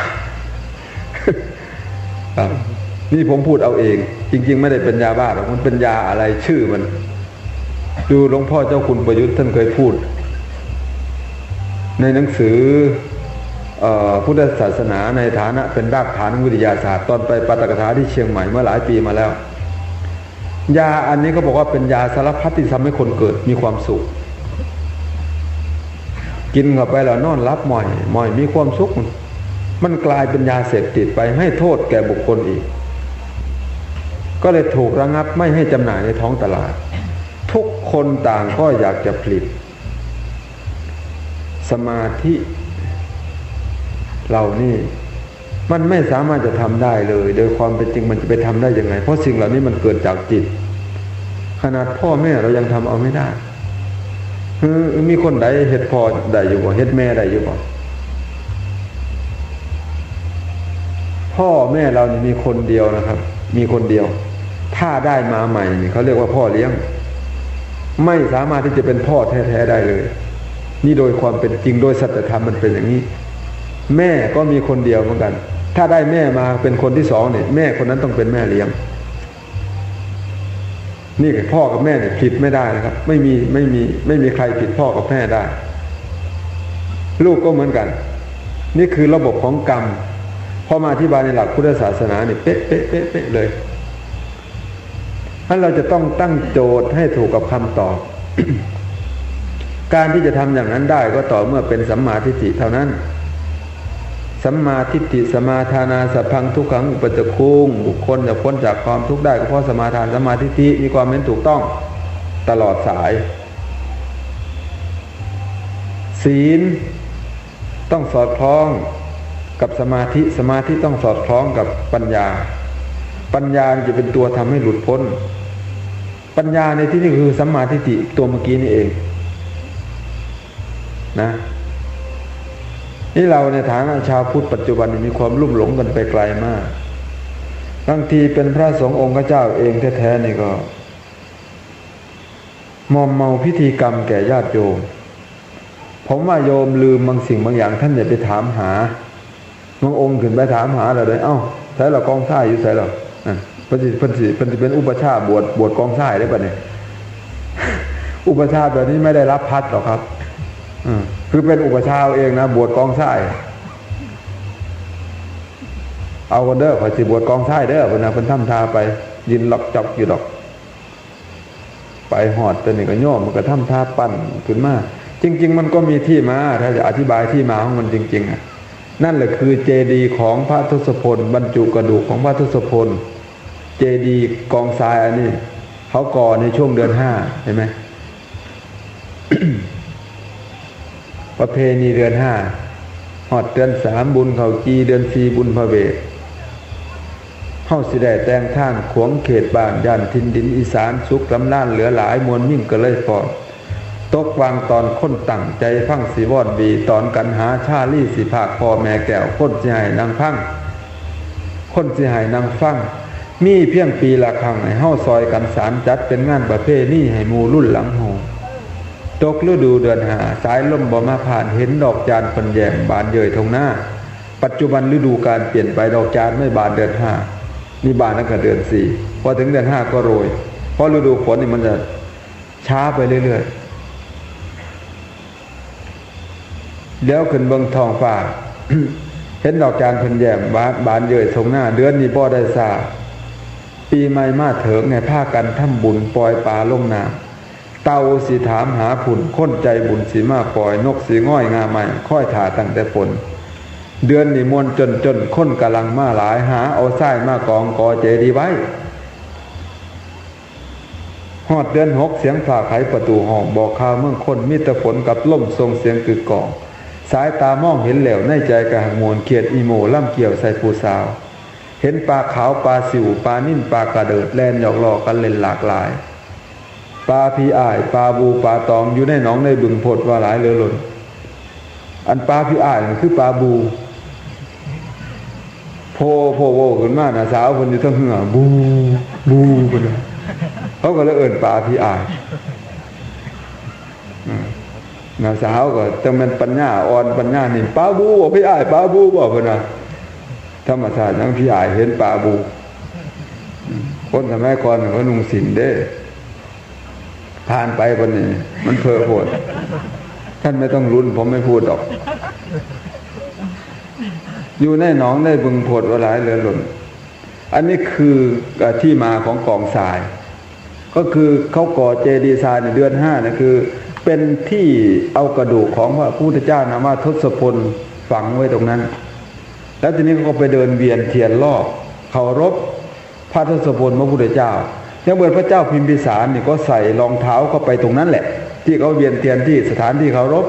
นี่ผมพูดเอาเองจริงๆไม่ได้เป็นยาบ้าหรอกมันเป็นยาอะไรชื่อมันดูหลวงพ่อเจ้าคุณประยุทธ์ท่านเคยพูดในหนังสือพุทธศาสนาในฐานะเป็นรากฐานวิทยาศาสตร์ตอนไปปาฐกถาที่เชียงใหม่เมื่อหลายปีมาแล้วยาอันนี้ก็บอกว่าเป็นยาสารพัดที่ทำให้คนเกิดมีความสุขกินเข้าไปแล้วนอนรับหม่อยมีความสุขมันกลายเป็นยาเสพติดไปให้โทษแก่บุคคลอีกก็เลยถูกระงับไม่ให้จำหน่ายในท้องตลาดทุกคนต่างก็อยากจะผลิตสมาธิเรานี่มันไม่สามารถจะทำได้เลยโดยความเป็นจริงมันจะไปทำได้ยังไงเพราะสิ่งเหล่านี้มันเกิดจากจิตขนาดพ่อแม่เรายังทำเอาไม่ได้มีคนใดเฮ็ดพ่อได้อยู่บ่เฮ็ดแม่ได้อยู่บ่พ่อแม่เรานี่มีคนเดียวนะครับมีคนเดียวถ้าได้มาใหม่นี่เขาเรียกว่าพ่อเลี้ยงไม่สามารถที่จะเป็นพ่อแท้ๆได้เลยนี่โดยความเป็นจริงโดยสัจธรรมมันเป็นอย่างนี้แม่ก็มีคนเดียวเหมือนกันถ้าได้แม่มาเป็นคนที่สองเนี่ยแม่คนนั้นต้องเป็นแม่เลี้ยงนี่พ่อกับแม่เนี่ยผิดไม่ได้นะครับไม่มีใครผิดพ่อกับแม่ได้ลูกก็เหมือนกันนี่คือระบบของกรรมพอมาอธิบายในหลักพุทธศาสนาเนี่ยเป๊ะเลยงั้นเราจะต้องตั้งโจทย์ให้ถูกกับคำตอบ การที่จะทำอย่างนั้นได้ก็ต่อเมื่อเป็นสัมมาทิฏฐิเท่านั้นสัมมาทิฏฐิสมาทานาสัพพังทุกขังอุปจจคุงบุคคลจะพ้นจากความทุกข์ได้ก็เพราะสมาทานสัมมาทิฏฐิมีความเห็นถูกต้องตลอดสายศีลต้องสอดคล้องกับสมาธิสมาธิต้องสอดคล้องกับปัญญาปัญญาจะเป็นตัวทำให้หลุดพ้นปัญญาในที่นี้คือสัมมาทิฏฐิตัวเมื่อกี้นี่เองนะ นี่เราในฐานะชาวพุทธปัจจุบันมีความลุ่มหลงกันไปไกลมากบางทีเป็นพระสงฆ์องค์เจ้าเองแท้ๆนี่ก็มอมเมาพิธีกรรมแก่ญาติโยมผมว่าโยมลืมบางสิ่งบางอย่างท่านอย่าไปถามหาบางองค์ขึ้นไปถามหาเราเลยใส่เรากองทรายอยู่ใส่เราเพิ่นสิเป็นอุปชาบวชกองทรายได้ป่ะเนี่ย อุปชาแบบนี้ไม่ได้รับพัดหรอกครับคือเป็นอุปชาเองนะบวชกองทรายเอาคนเด้อขอสิบวชกองทรายเด้อเพิ่นน่ะเพิ่นทำทาไปยินหลอกจับอยู่ดอกไปหอดตัวนี้ก็โยมมันก็ทำท่าปั้นขึ้นมาจริงๆมันก็มีที่มาถ้าจะอธิบายที่มาของมันจริงๆนั่นแหละคือเจดีย์ของพระทศพลบรรจุกระดูกของพระทศพลเจดีย์กองทรายอันนี้เขาก่อในช่วงเดือน 5เห็นไหม ประเพณีเดือน 5หอดเดือน 3บุญเขาจีเดือน 4บุญพระเวทเฮาสิได้แต่งท่านขวงเขตบ้านย่านทินดินอีสานสุขลำล้านเหลือหลายมวลมิ่งก็เลยพอตกวางตอนคนตั้งใจฟังสิวอดบีตอนกันหาชาลี่สิภาคพ่อแม่แก้วคนสิให้นางฟังคนสิให้นางฟังมีเพียงปีละครั้งให้เฮาซอยกันสารจัดเป็นงานประเพณีให้หมู่รุ่นหลังโหตกฤดูเดือน 5สายลมบ่มาผ่านเห็นดอกจานปันแยมบานเยยทงหน้าปัจจุบันฤดูการเปลี่ยนไปดอกจานไม่บานเดือน 5นี่บานตั้งแต่เดือน 4พอถึงเดือน 5ก็โรยเพราะฤดูฝนนี่มันจะช้าไปเรื่อยๆแล้วขึ้นเบิ่งท้องฟ้า เห็นดอกจานเพิ่นแย้มบานเยยทงหน้าเดือนนี้บ่ได้ซาปีใหม่มาเถิงในผ้ากันทำบุญปล่อยปลาลงน้ำเต่าสิถามหาผุ่นค้นใจบุญสิมาปล่อยนกสิง่อยงาใหม่ค่อยถ่าตั้งแต่ฝนเดือนนี้มวนจนค้นกำลังมาหลายหาเอาทรายมากองก่อเจดีย์ไว้ฮอดเดือน 6เสียงฝ่าไขประตูห้องบอกข่าวเมืองคนมีแต่ฝนกับลมทรงเสียงกึกก้องสายตามองเห็นแล้วในใจกระหังมวลเขียดอีโมล่ำเกี่ยวใส่ผู้สาวเห็นปลาขาวปลาสิวปลานิ่นปลากระเดิดแล่นหยอกล้อกันเล่นหลากหลายปลาพี่อ้ายปลาบูปลาตองอยู่ในหนองในบึงพดว่าหลายเหลือล้นอันปลาพี่อ้ายมันคือปลาบูโพโวขึ้นมาน่ะสาวเพิ่นอยู่ทั้งเหือบูเพิ่นเขาก็เลยเอิ้นปลาพี่อ้ายน่ะสาวก็จังแม่นปัญญาอ่อนปัญญานี่ปลาบูบ่พี่อ้ายปลาบูบ่เพิ่นน่ะธรรมชาติยังพี่อ้ายเห็นปลาบูคนสมัยก่อนเขานุ่งสินเด้ผ่านไปคนนี้มันเพ้อโพดท่านไม่ต้องลุ้นผมไม่พูดหรอกอยู่ในหนองในบึงโพดว่าหลายเหลือล้นอันนี้คือที่มาของกองทรายก็คือเขาก่อเจดีย์ทรายในเดือน 5นะคือเป็นที่เอากระดูกของพระพุทธเจ้านามว่าทศพลฝังไว้ตรงนั้นแล้วทีนี้เขาก็ไปเดินเวียนเทียนรอบเคารพพระทศพลพระพุทธเจ้ายังเมื่อพระเจ้าพิมพิสารนี่ก็ใส่รองเท้าเข้าไปตรงนั้นแหละที่เขาเวียนเทียนที่สถานที่เคารพ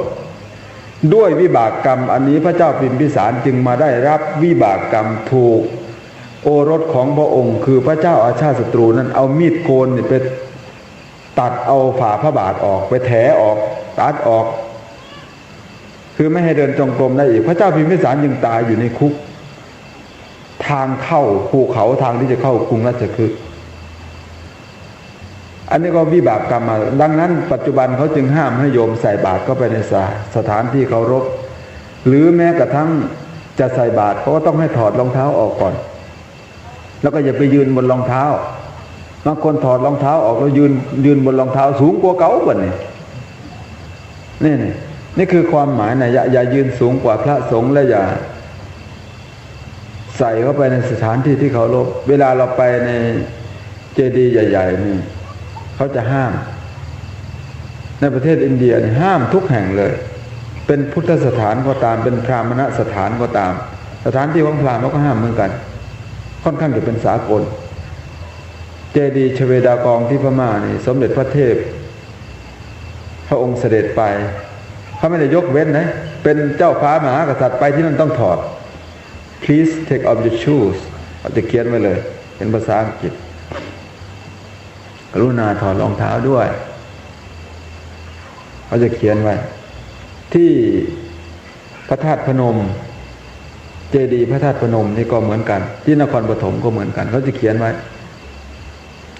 ด้วยวิบากกรรมอันนี้พระเจ้าพิมพิสารจึงมาได้รับวิบากกรรมถูกโอรสของพระองค์คือพระเจ้าอาชาติศัตรูนั้นเอามีดโกนนี่ไปตัดเอาฝ่าพระบาทออกไปแถออกตัดออกคือไม่ให้เดินจงกรมได้อีกพระเจ้าพิมพิสารยังตายอยู่ในคุกทางเข้าภูเขาทางที่จะเข้ากรุงราชคฤห์อันนี้ก็วิบากกรรมมาดังนั้นปัจจุบันเขาจึงห้ามให้โยมใส่บาตรเข้าไปในสถานที่เคารพหรือแม้กระทั่งจะใส่บาตรเขาก็ต้องให้ถอดรองเท้าออกก่อนแล้วก็อย่าไปยืนบนรองเท้าบางคนถอดรองเท้าออกแล้วยืนบนรองเท้าสูงกว่าเก่าบ่นี่นี่คือความหมายนะอย่ายืนสูงกว่าพระสงฆ์และอย่าใส่เข้าไปในสถานที่ที่เคารพเวลาเราไปในเจดีย์ใหญ่ๆนี่เขาจะห้ามในประเทศอินเดียนี่ห้ามทุกแห่งเลยเป็นพุทธสถานก็ตามเป็นพราหมณสถานก็ตามสถานที่ของพราหมณ์ก็ห้ามเหมือนกันค่อนข้างจะเป็นสากลเจดีย์ชเวดากองที่พม่านี่สมเด็จพระเทพพระองค์เสด็จไปเขาไม่ได้ยกเว้นนะเป็นเจ้าฟ้ามหากษัตริย์ไปที่นั่นต้องถอด please take off your shoes เขาจะเขียนไว้เลยเป็นภาษาอังกฤษกรุณาถอดรองเท้าด้วยเขาจะเขียนไว้ที่ พระธาตุพนมเจดีย์พระธาตุพนมนี่ก็เหมือนกันที่นครปฐมก็เหมือนกันเขาจะเขียนไว้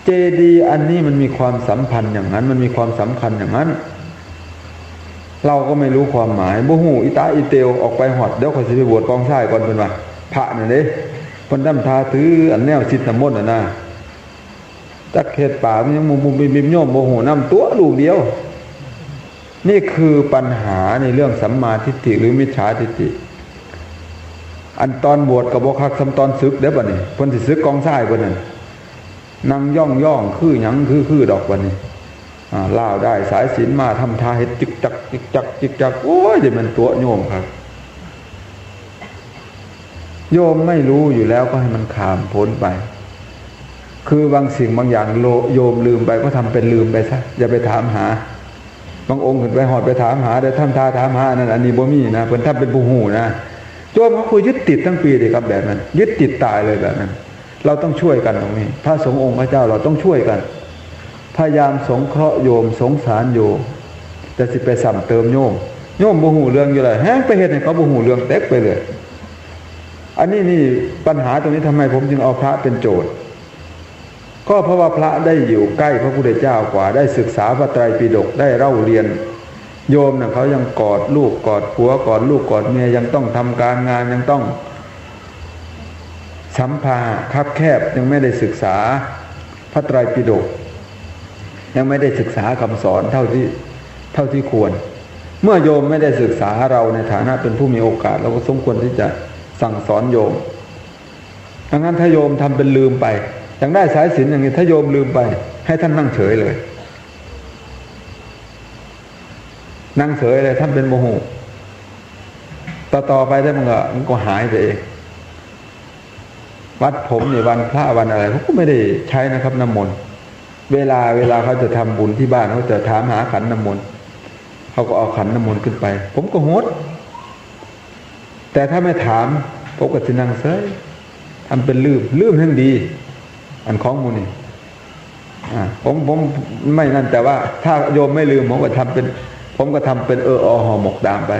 เจดีย์อันนี้มันมีความสัมพันธ์อย่างนั้นมันมีความสำคัญอย่างนั้นเราก็ไม่รู้ความหมายบ่ฮู้อีตาอีเตวออกไปหอดเดี๋ยวเขาสิไปบวชกองทรายก่อนเพิ่นว่าพระนั่นเด้เพิ่นทำทาถืออันแนวสิทธิ์น้ำมนต์น่ะนะจักเฮ็ดป่ามันยังมุมบิมโยมบ่ฮู้นำตัวลูกเดียวนี่คือปัญหาในเรื่องสัมมาทิฏฐิหรือมิจฉาทิฏฐิอันตอนบวชก็บ่คักสำตอนศึกเด้อบัดนี้เพิ่นสิศึกกองทรายเพิ่นนั่นนั่งย่องคือหยังคือดอกบัดนี้ล่าวได้สายศีลมาทำท่าเฮ็ดจิกจักโอ้ยเดี๋ยวมันตัวโยมครับโยมไม่รู้อยู่แล้วก็ให้มันข้ามพ้นไปคือบางสิ่งบางอย่างโยมลืมไปก็ทำเป็นลืมไปซะอย่าไปถามหาบางองค์ขึ้นไปหอดไปถามหาได้ทำท่าถามหานั่นอันนี้บ่มีนะเพิ่นทำเป็นผู้หูนะโยมเขาคุยยึดติดทั้งปีเลยครับแบบนั้นยึดติดตายเลยแบบนั้นเราต้องช่วยกันตรงนี้พระสงฆ์องค์พระเจ้าเราต้องช่วยกันพยายามสงเคราะห์โยมสงสารโยมแต่สิไปซ้ำเติมโยมบ่ฮู้เรื่องอยู่เลยแฮงไปเฮ็ดให้เขาบ่ฮู้เรื่องเต็กไปเลยอันนี้นี่ปัญหาตรงนี้ทำไมผมจึงเอาพระเป็นโจทย์ก็เพราะว่าพระได้อยู่ใกล้พระพุทธเจ้ากว่าได้ศึกษาพระไตรปิฎกได้เล่าเรียนโยมน่ะเขายังกอดลูกกอดผัวกอดลูกกอดเมียยังต้องทำการงานยังต้องสัมภาระคับแคบยังไม่ได้ศึกษาพระไตรปิฎกยังไม่ได้ศึกษาคำสอนเท่าที่ควรเมื่อโยมไม่ได้ศึกษาเราในฐานะเป็นผู้มีโอกาสเราก็สมควรที่จะสั่งสอนโยมดังนั้นถ้าโยมทำเป็นลืมไปอย่างได้สายศีลอย่างนี้ถ้าโยมลืมไปให้ท่านนั่งเฉยเลยนั่งเฉยเลยท่านเป็นโมโหต่อไปได้มันก็หายไปเองวัดผมนี่วันพระวันอะไรเขาก็ไม่ได้ใช้นะครับน้ำมนต์เวลาเขาจะทำบุญที่บ้านเขาจะถามหาขันน้ำมนต์เขาก็เอาขันน้ำมนต์ขึ้นไปผมก็โหดแต่ถ้าไม่ถามผมก็จะนั่งเฉยทำเป็นลืมทั้งดีอันของมูนี่ผมไม่นั่นแต่ว่าถ้าโยมไม่ลืมผมก็ทำเป็นห่อหมกดามไป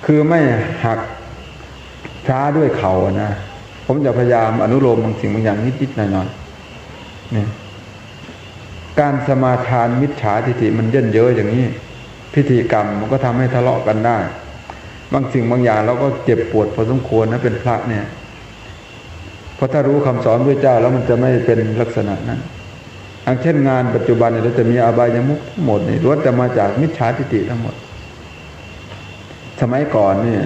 คือไม่หักช้าด้วยเข่านะผมจะพยายามอนุโลมบางสิ่งบางอย่างนิดๆหน่อยๆนี่การสมาทานมิจฉาทิฏฐิมันเย่นเยอะอย่างนี้พิธีกรรมมันก็ทำให้ทะเลาะกันได้บางสิ่งบางอย่างเราก็เจ็บปวดพอสมควรนะเป็นพระเนี่ยเพราะถ้ารู้คำสอนพระเจ้าแล้วมันจะไม่เป็นลักษณะนั้นอย่างเช่นงานปัจจุบันเนี่ยเราจะมีอบายมุขทั้งหมดนี่ล้วนแต่มาจากมิจฉาทิฏฐิทั้งหมดสมัยก่อนเนี่ย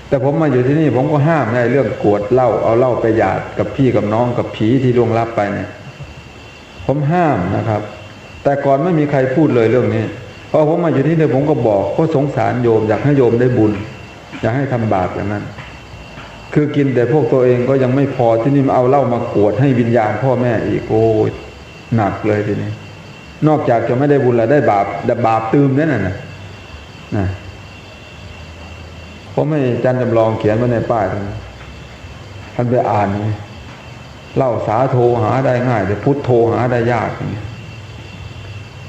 แต่ผมมาอยู่ที่นี่ผมก็ห้ามในเรื่องกวดเหล้าเอาเหล้าไปหยาดกับพี่กับน้องกับผีที่ล่วงลับไปเนี่ยผมห้ามนะครับแต่ก่อนไม่มีใครพูดเลยเรื่องนี้พอผมมาอยู่ที่นี่ผมก็บอกเพราะสงสารโยมอยากให้โยมได้บุญอยากให้ทำบาปอย่างนั้นคือกินแต่พวกตัวเองก็ยังไม่พอที่นี่มาเอาเหล้ามากวดให้วิญญาณพ่อแม่อีกโอ้ยหนักเลยทีนี้นอกจากจะไม่ได้บุญแล้วได้บาปแต่บาปตืมนั่นน่ะผมให้จันจำลองเขียนไว้ในป้ายท่านไปอ่านเล่าสาโทหาได้ง่ายแต่พุทโธหาได้ยากอย่างนี้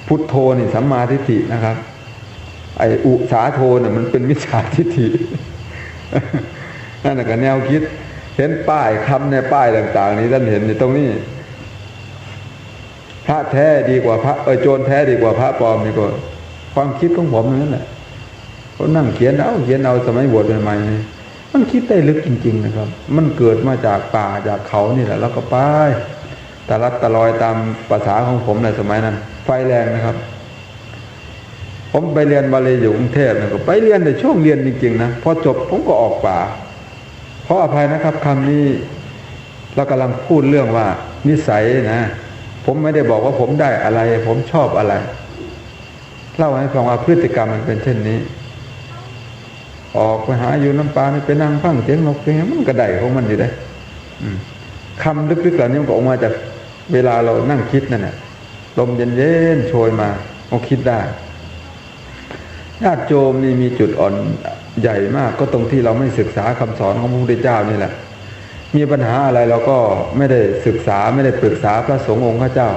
พุทโธนี่สัมมาทิฏฐินะครับไอ้อุสาโทเนี่ยมันเป็นมิจฉาทิฏฐินั่นแหละก็แนวคิดเห็นป้ายคำในป้ายต่างๆนี้ท่านเห็นในตรงนี้พระแท้ดีกว่าพระโจรแท้ดีกว่าพระปลอมนี่ก็ความคิดของผมนั่นแหละเขานั่งเขียนเอาสมัยบวชใหม่ๆนี่มันคิดได้ลึกจริงๆนะครับมันเกิดมาจากป่าจากเขานี่แหละแล้วก็ไปตะลัดตะลอยตามภาษาของผมในสมัยนั้นไฟแรงนะครับผมไปเรียนบาลีอยู่กรุงเทพนะก็ไปเรียนในช่วงเรียนจริงๆนะพอจบผมก็ออกป่าเพราะอภัยนะครับคำนี้เรากำลังพูดเรื่องว่านิสัยนะผมไม่ได้บอกว่าผมได้อะไรผมชอบอะไรเล่าให้ฟังว่าพฤติกรรมมันเป็นเช่นนี้ออกไปหาอยู่น้ำปลาไปนั่งฟังเสียงนกเสียงมันก็ได้ของมันอยู่ได้คำลึกๆเหล่านี้มันก็ออกมาจากเวลาเรานั่งคิดนั่นแหละลมเย็นๆโชยมาเราคิดได้ญาติโยมนี่มีจุดอ่อนใหญ่มากก็ตรงที่เราไม่ศึกษาคำสอนของพระพุทธเจ้านี่แหละมีปัญหาอะไรเราก็ไม่ได้ศึกษาไม่ได้ปรึกษาพระสงฆ์องค์พระเจ้า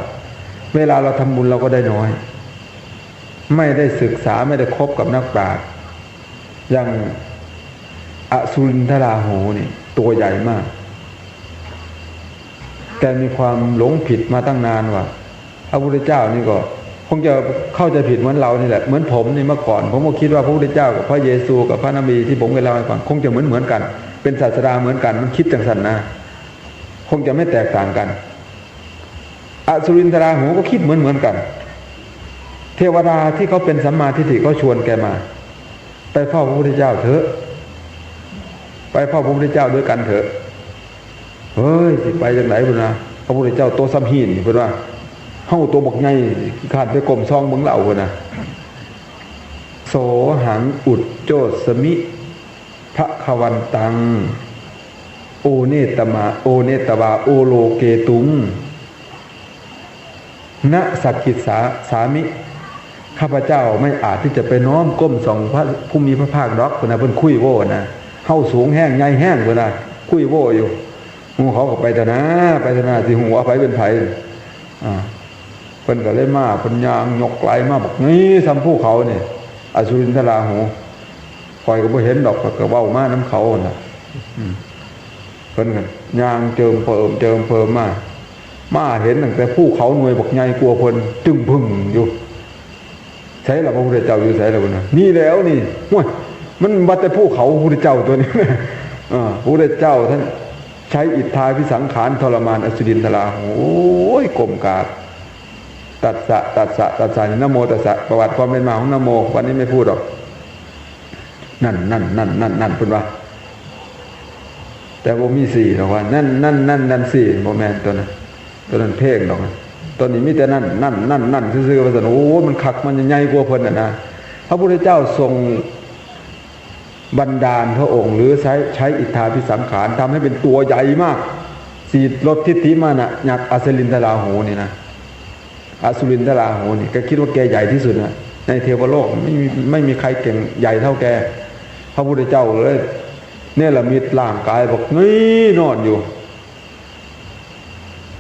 เวลาเราทำบุญเราก็ได้น้อยไม่ได้ศึกษาไม่ได้คบกับนักปราชญ์อย่าง อสุรินทราหูนี่ตัวใหญ่มากแต่มีความหลงผิดมาตั้งนานว่าพระพุทธเจ้านี่ก็คงจะเข้าใจผิดเหมือนเรานี่แหละเหมือนผมนี่เมื่อก่อนผมก็คิดว่าพระพุทธเจ้ากับพระเยซูกับพระนบีที่ผมเคยเล่าให้ฟังคงจะเหมือนกันเป็นศาสดาเหมือนกันมันคิดจังสันนะคงจะไม่แตกต่างกันอสุรินทราหูก็คิดเหมือนกันเทวดาที่เขาเป็นสัมมาทิฏฐิเขาชวนแกมาไปเฝ้าพระพุทธเจ้าเถอะไปเฝ้าพระพุทธเจ้าด้วยกันเถอะเฮ้ยสิไปจากไหนพุ่นนะพระพุทธเจ้าโตซ้ำหินพุ่นว่าเฮาตัวบักไงขาดไปกลมซองเบิ่งเหล่าพุ่นนะโสหังอุดโจสมิพระขวันตังโอเนตมาโอเนตวาโอโลเกตุงณสักกิสามิข้าพเจ้าไม่อาจที่จะไปน้อมก้มส่องพระผู้มีพระภาคดอกพุ่นนะเพิ่นคุยโว้นะเฮาสูงแห้งใหญ่แห้งพุ่นนะคุยโว้อยู่หูเขาก็ไปแต่นะสิหัวไผเป็นไผเพิ่นก็เลยมาเพิ่นยางยกไกลมาบอกนี่ซ้ำภูเขานี่อสุรินทราหูคอยก็บ่เห็นดอกก็เว้ามาน้ำเขาน่ะเพิ่นก็ยางเจิมเพิ่มมาเห็นตั้งแต่ภูเขาหน่วยบักใหญ่กลัวเพิ่นจึงพึ่งอยู่ใช่ล่ะพระพุทธเจ้าอยู่ไสล่ะพุ่นน่ะนี่แล้วนี่โอ้ยมันวัดแต่ภูเขาพระพุทธเจ้าตัวนี้พระพุทธเจ้าท่านใช้อิทธาภิสังขารทรมานอสุรินทราหูโอ้ยกลมกราบตัสสะนะโมตัสสะประวัติความเป็นมาของนะโมวันนี้ไม่พูดหรอกนั่นเพิ่นว่าแต่บ่มี4หรอกว่านั่น4บ่แม่นตัวนั้นเพ่งดอกตัวนี้มีแต่นั่นซื่อๆว่าซั่นโอ้มันคักมันใหญ่กว่าเพิ่นน่ะนะพระพุทธเจ้าทรงบันดาลพระองค์หรือใช้อิทธาภิสังขารทำให้เป็นตัวใหญ่มากสีลดทิฏฐิมานะยักษ์อสุรินทราหูนี่นะอสุรินทราหูนี่ก็คิดว่าแกใหญ่ที่สุดนะในเทวโลกไม่มีใครเก่งใหญ่เท่าแกพระพุทธเจ้าเลยเนี่ยละมิตร่างกายบอกนี่นอนอยู่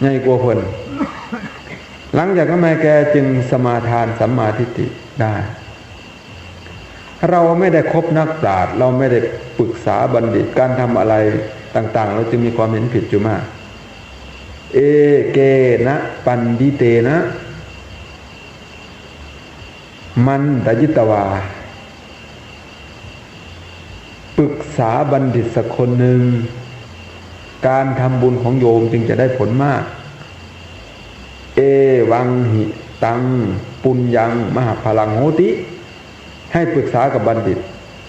ใหญ่กว่าเพิ่นหลังจากนั้นแกจึงสมาทานสัมมาทิฏฐิได้เราไม่ได้คบนักปราชญ์เราไม่ได้ปรึกษาบัณฑิตการทำอะไรต่างๆเราจึงมีความเห็นผิดอยู่มากเอเกนะปันดิเตนะมันตยิตวาปรึกษาบัณฑิตสักคนหนึ่งการทำบุญของโยมจึงจะได้ผลมากเอวังหิตังปุญญังมหาพลังโหติให้ปรึกษากับบัณฑิต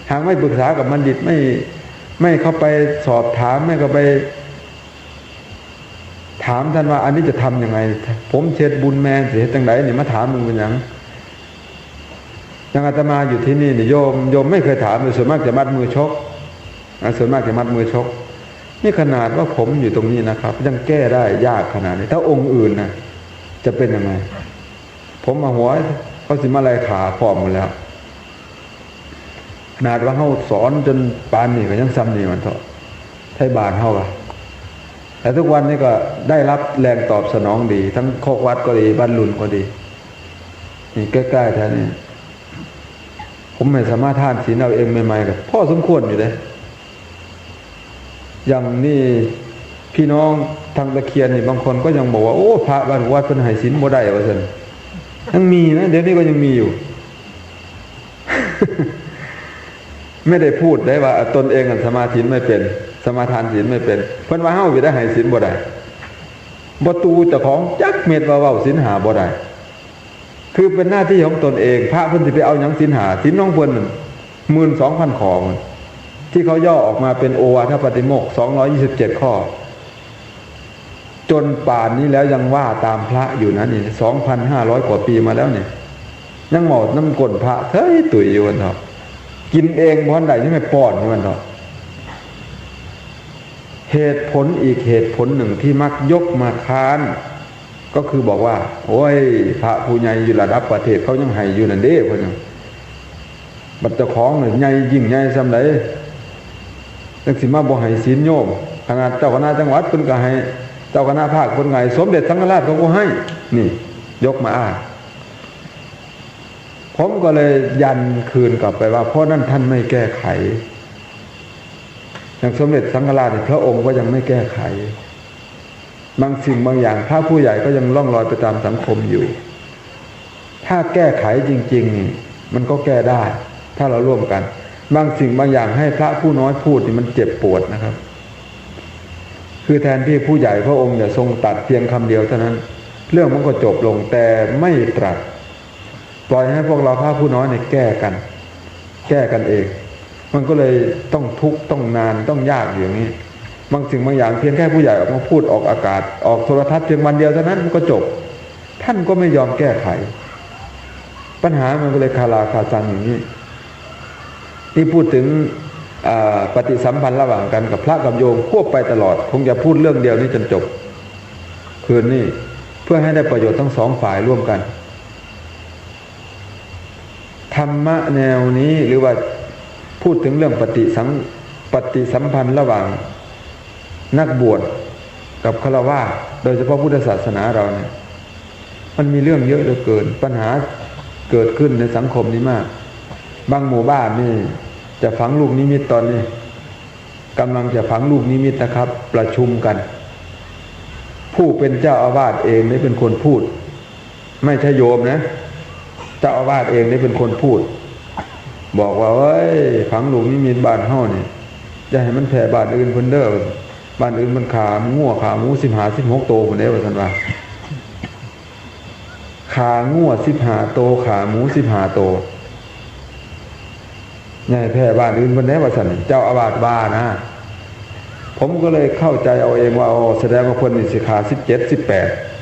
หากไม่ปรึกษากับบัณฑิตไม่เข้าไปสอบถามไม่เข้าไปถามท่านว่าอันนี้จะทำยังไงผมเช็ดบุญแม่เสียจังไหนนี่มาถามมึงเป็นยังอาตมาอยู่ที่นี่นี่โยมไม่เคยถามเลยส่วนมากจะมัดมือชกนี่ขนาดว่าผมอยู่ตรงนี้นะครับยังแก้ได้ยากขนาดนี้ถ้าองค์อื่นนะจะเป็นยังไงผมมาหัวเขาสิมาลายขาพร้อมหมดแล้วขนาดว่าเขาสอนจนปานนี่ก็ยังซ้ำนี่มันเถอะไทยบาทเขาอะแต่ทุกวันนี้ก็ได้รับแรงตอบสนองดีทั้งโคกวัดก็ดีบ้านหลุนก็ดีนี่ใกล้ๆแท้นี่ผมไม่สามารถทานศีลเอาเองใหม่ๆกับพ่อสมควรอยู่เลยอย่างนี่พี่น้องทางตะเคียนนี่บางคนก็ยังบอกว่าโอ้พระบ้านวัดเป็นให้ศีลบ่ได้ว่าซั่นยังมีนะเดี๋ยวนี้ก็ยังมีอยู่ ไม่ได้พูดได้ว่าตนเองสมาธิไม่เป็นสมาทานศีลไม่เป็นเพิ่นว่าเฮาสิได้ให้ศีลบ่ได้บ่ตูเจ้าของจักเม็ดว่าเว้าศีลหาบ่ได้คือเป็นหน้าที่ของตนเองพระเพิ่นสิไปเอาหยังศีลหาศีลน้องเพิ่น 12,000 ข้อที่เขาย่อออกมาเป็นโอวาทปาติโมกข์227ข้อจนป่านนี้แล้วยังว่าตามพระอยู่นะนี่ 2,500 กว่าปีมาแล้วเนี่ยยังหมดน้ำก้นพระเฮ้ยตุ๋ยอยู่กันเถอะกินเองบ่ทันได้นี่ไม่ป้อนอยู่กันเถอะเหตุผลอีกเหตุผลหนึ่งที่มักยกมาค้านก็คือบอกว่าโอ้ยพระผู้ใหญ่อยู่ระดับประเทศเขายังให้อยู่นั่นเด้เพิ่นบัดเจ้าของนี่ใหญ่ยิ่งใหญ่ซำใดจังสิมาบ่ให้ศีลโยมขนาดเจ้าคณะจังหวัดเพิ่นก็ให้เจ้าคณะภาคเพิ่นไงสมเด็จสังฆราชเขาก็ให้นี่ยกมาอ้างผมก็เลยยันคืนกลับไปว่าเพราะนั้นท่านไม่แก้ไข อย่างสมเด็จสังฆราชพระองค์ก็ยังไม่แก้ไขบางสิ่งบางอย่างพระผู้ใหญ่ก็ยังล่องลอยไปตามสังคมอยู่ถ้าแก้ไขจริงๆมันก็แก้ได้ถ้าเราร่วมกันบางสิ่งบางอย่างให้พระผู้น้อยพูดนี่มันเจ็บปวดนะครับคือแทนที่ผู้ใหญ่พระองค์จะทรงตัดเพียงคำเดียวเท่านั้นเรื่องมันก็จบลงแต่ไม่ตรัสปล่อยให้พวกเราพระผู้น้อยเนี่ยแก้กันเองมันก็เลยต้องทุกข์ต้องนานต้องยากอย่างนี้บางสิ่งบางอย่างเพียงแค่ผู้ใหญ่ออกมาพูดออกอากาศออกโทรทัศน์เพียงวันเดียวเท่านั้นมันก็จบท่านก็ไม่ยอมแก้ไขปัญหามันก็เลยคาราคาซังอย่างนี้ที่พูดถึงปฏิสัมพันธ์ระหว่างกันกับพระกับโยมควบไปตลอดคงจะพูดเรื่องเดียวนี้จนจบคืนนี้เพื่อให้ได้ประโยชน์ทั้งสองฝ่ายร่วมกันธรรมะแนวนี้หรือว่าพูดถึงเรื่องปฏิสัมพันธ์ระหว่างนักบวชกับฆราวาสโดยเฉพาะพุทธศาสนาเราเนี่ยมันมีเรื่องเยอะเหลือเกินปัญหาเกิดขึ้นในสังคมนี้มากบางหมู่บ้านนี่จะฝังลูกนิมิตตอนนี้กำลังจะฝังลูกนิมิตนะครับประชุมกันผู้เป็นเจ้าอาวาสเองนี่เป็นคนพูดไม่ใช่โยมนะเจ้าอาวาสเองนี่เป็นคนพูดบอกว่าเอ้ยฝังลูกนิมิตบ้านเฮานี่จะให้มันแผ่บ้านอื่นเพิ่นเด้อบ้านอื่นมันขางัวขาหมู15-16โตพุ่นเด้ว่าซั่นว่าขางัว15โตขาหมู15โตใหญ่แผ่บ้านอื่นเพิ่นได้ว่าซั่นเจ้าอาวาสว่านะผมก็เลยเข้าใจเอาเองว่าแสดงว่าคนนี่สิขา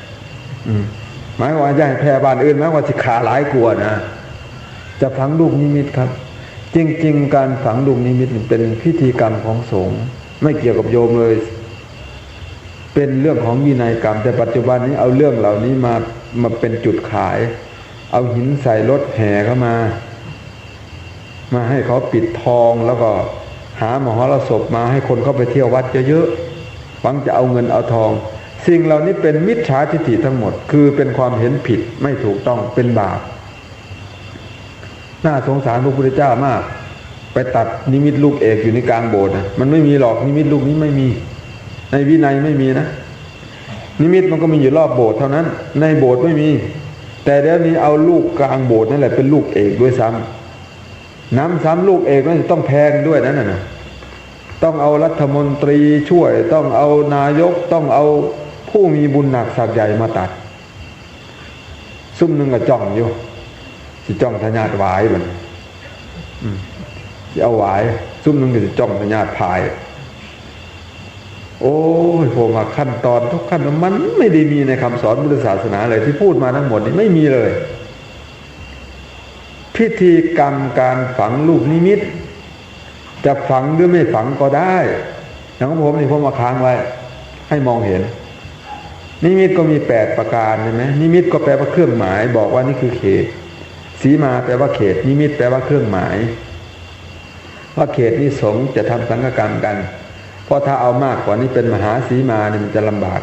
17-18หมายว่าจะให้แผ่บ้านอื่นหมายว่าสิขาหลายกว่านะจะฝังลูกนิมิตครับจริงๆการฝังลูกนิมิตเป็นพิธีกรรมของสงฆ์ไม่เกี่ยวกับโยมเลยเป็นเรื่องของวินัยกรรมแต่ปัจจุบันนี้เอาเรื่องเหล่านี้มาเป็นจุดขายเอาหินใส่รถแห่เข้ามาให้เขาปิดทองแล้วก็หามหรสพมาให้คนเข้าไปเที่ยววัดเยอะๆหวังจะเอาเงินเอาทองสิ่งเหล่านี้เป็นมิจฉาทิฏฐิทั้งหมดคือเป็นความเห็นผิดไม่ถูกต้องเป็นบาปน่าสงสารพระพุทธเจ้ามากไปตัดนิมิตลูกเอกอยู่ในกลางโบสถ์นะมันไม่มีหรอกนิมิตลูกนี้ไม่มีในวินัยไม่มีนะนิมิตมันก็มีอยู่รอบโบสถ์เท่านั้นในโบสถ์ไม่มีแต่เดี๋ยวนี้เอาลูกกลางโบสถ์นั่นแหละเป็นลูกเอกด้วยซ้ำลูกเอกนั่นต้องแพงด้วยนั่นน่ะต้องเอารัฐมนตรีช่วยต้องเอานายกต้องเอาผู้มีบุญหนักศักดิ์ใหญ่มาตัดซุ่มนึงก็จ้องอยู่สิจ้องทะญาติหวายมันสิเอาหวายซุ่มนึงก็สิจ้องทะญาติพายโอ้ยผมว่าขั้นตอนทุกขั้นมันไม่ได้มีในคำสอนพุทธศาสนาเลยที่พูดมาทั้งหมดนี่ไม่มีเลยพิธีกรรมการฝังลูกนิมิตจะฝังหรือไม่ฝังก็ได้อย่างของผมนี่ผมมาค้างไว้ให้มองเห็นนิมิตก็มี8ประการใช่ไหมนิมิตก็แปลว่าเครื่องหมายบอกว่านี่คือเขตสีมาแปลว่าเขตนิมิตแปลว่าเครื่องหมายว่าเขตนี้สงฆ์จะทำสังฆกรรมกันเพราะถ้าเอามากกว่านี้เป็นมหาสีมาเนี่ยมันจะลำบาก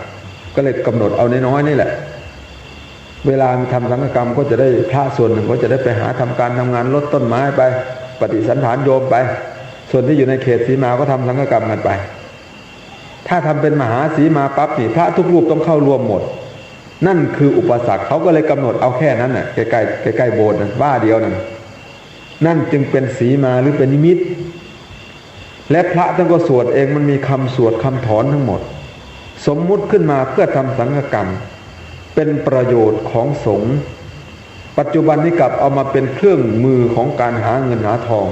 ก็เลยกำหนดเอาน้อยๆนี่แหละเวลาทำสังฆกรรมก็จะได้พระส่วนหนึ่งก็จะได้ไปหาทำการทำงานลดต้นไม้ไปปฏิสันถานโยมไปส่วนที่อยู่ในเขตสีมาก็ทำสังฆกรรมกันไปถ้าทำเป็นมหาสีมาปั๊บนี่พระทุกรูปต้องเข้ารวมหมดนั่นคืออุปสรรคเขาก็เลยกำหนดเอาแค่นั้นน่ะใกล้ๆโบสถ์นั่นว่าเดียวนั่นจึงเป็นสีมาหรือเป็นนิมิตและพระท่านก็สวดเองมันมีคำสวดคำถอนทั้งหมดสมมุติขึ้นมาเพื่อทำสังฆกรรมเป็นประโยชน์ของสงฆ์ปัจจุบันนี้กลับเอามาเป็นเครื่องมือของการหาเงินหาทอง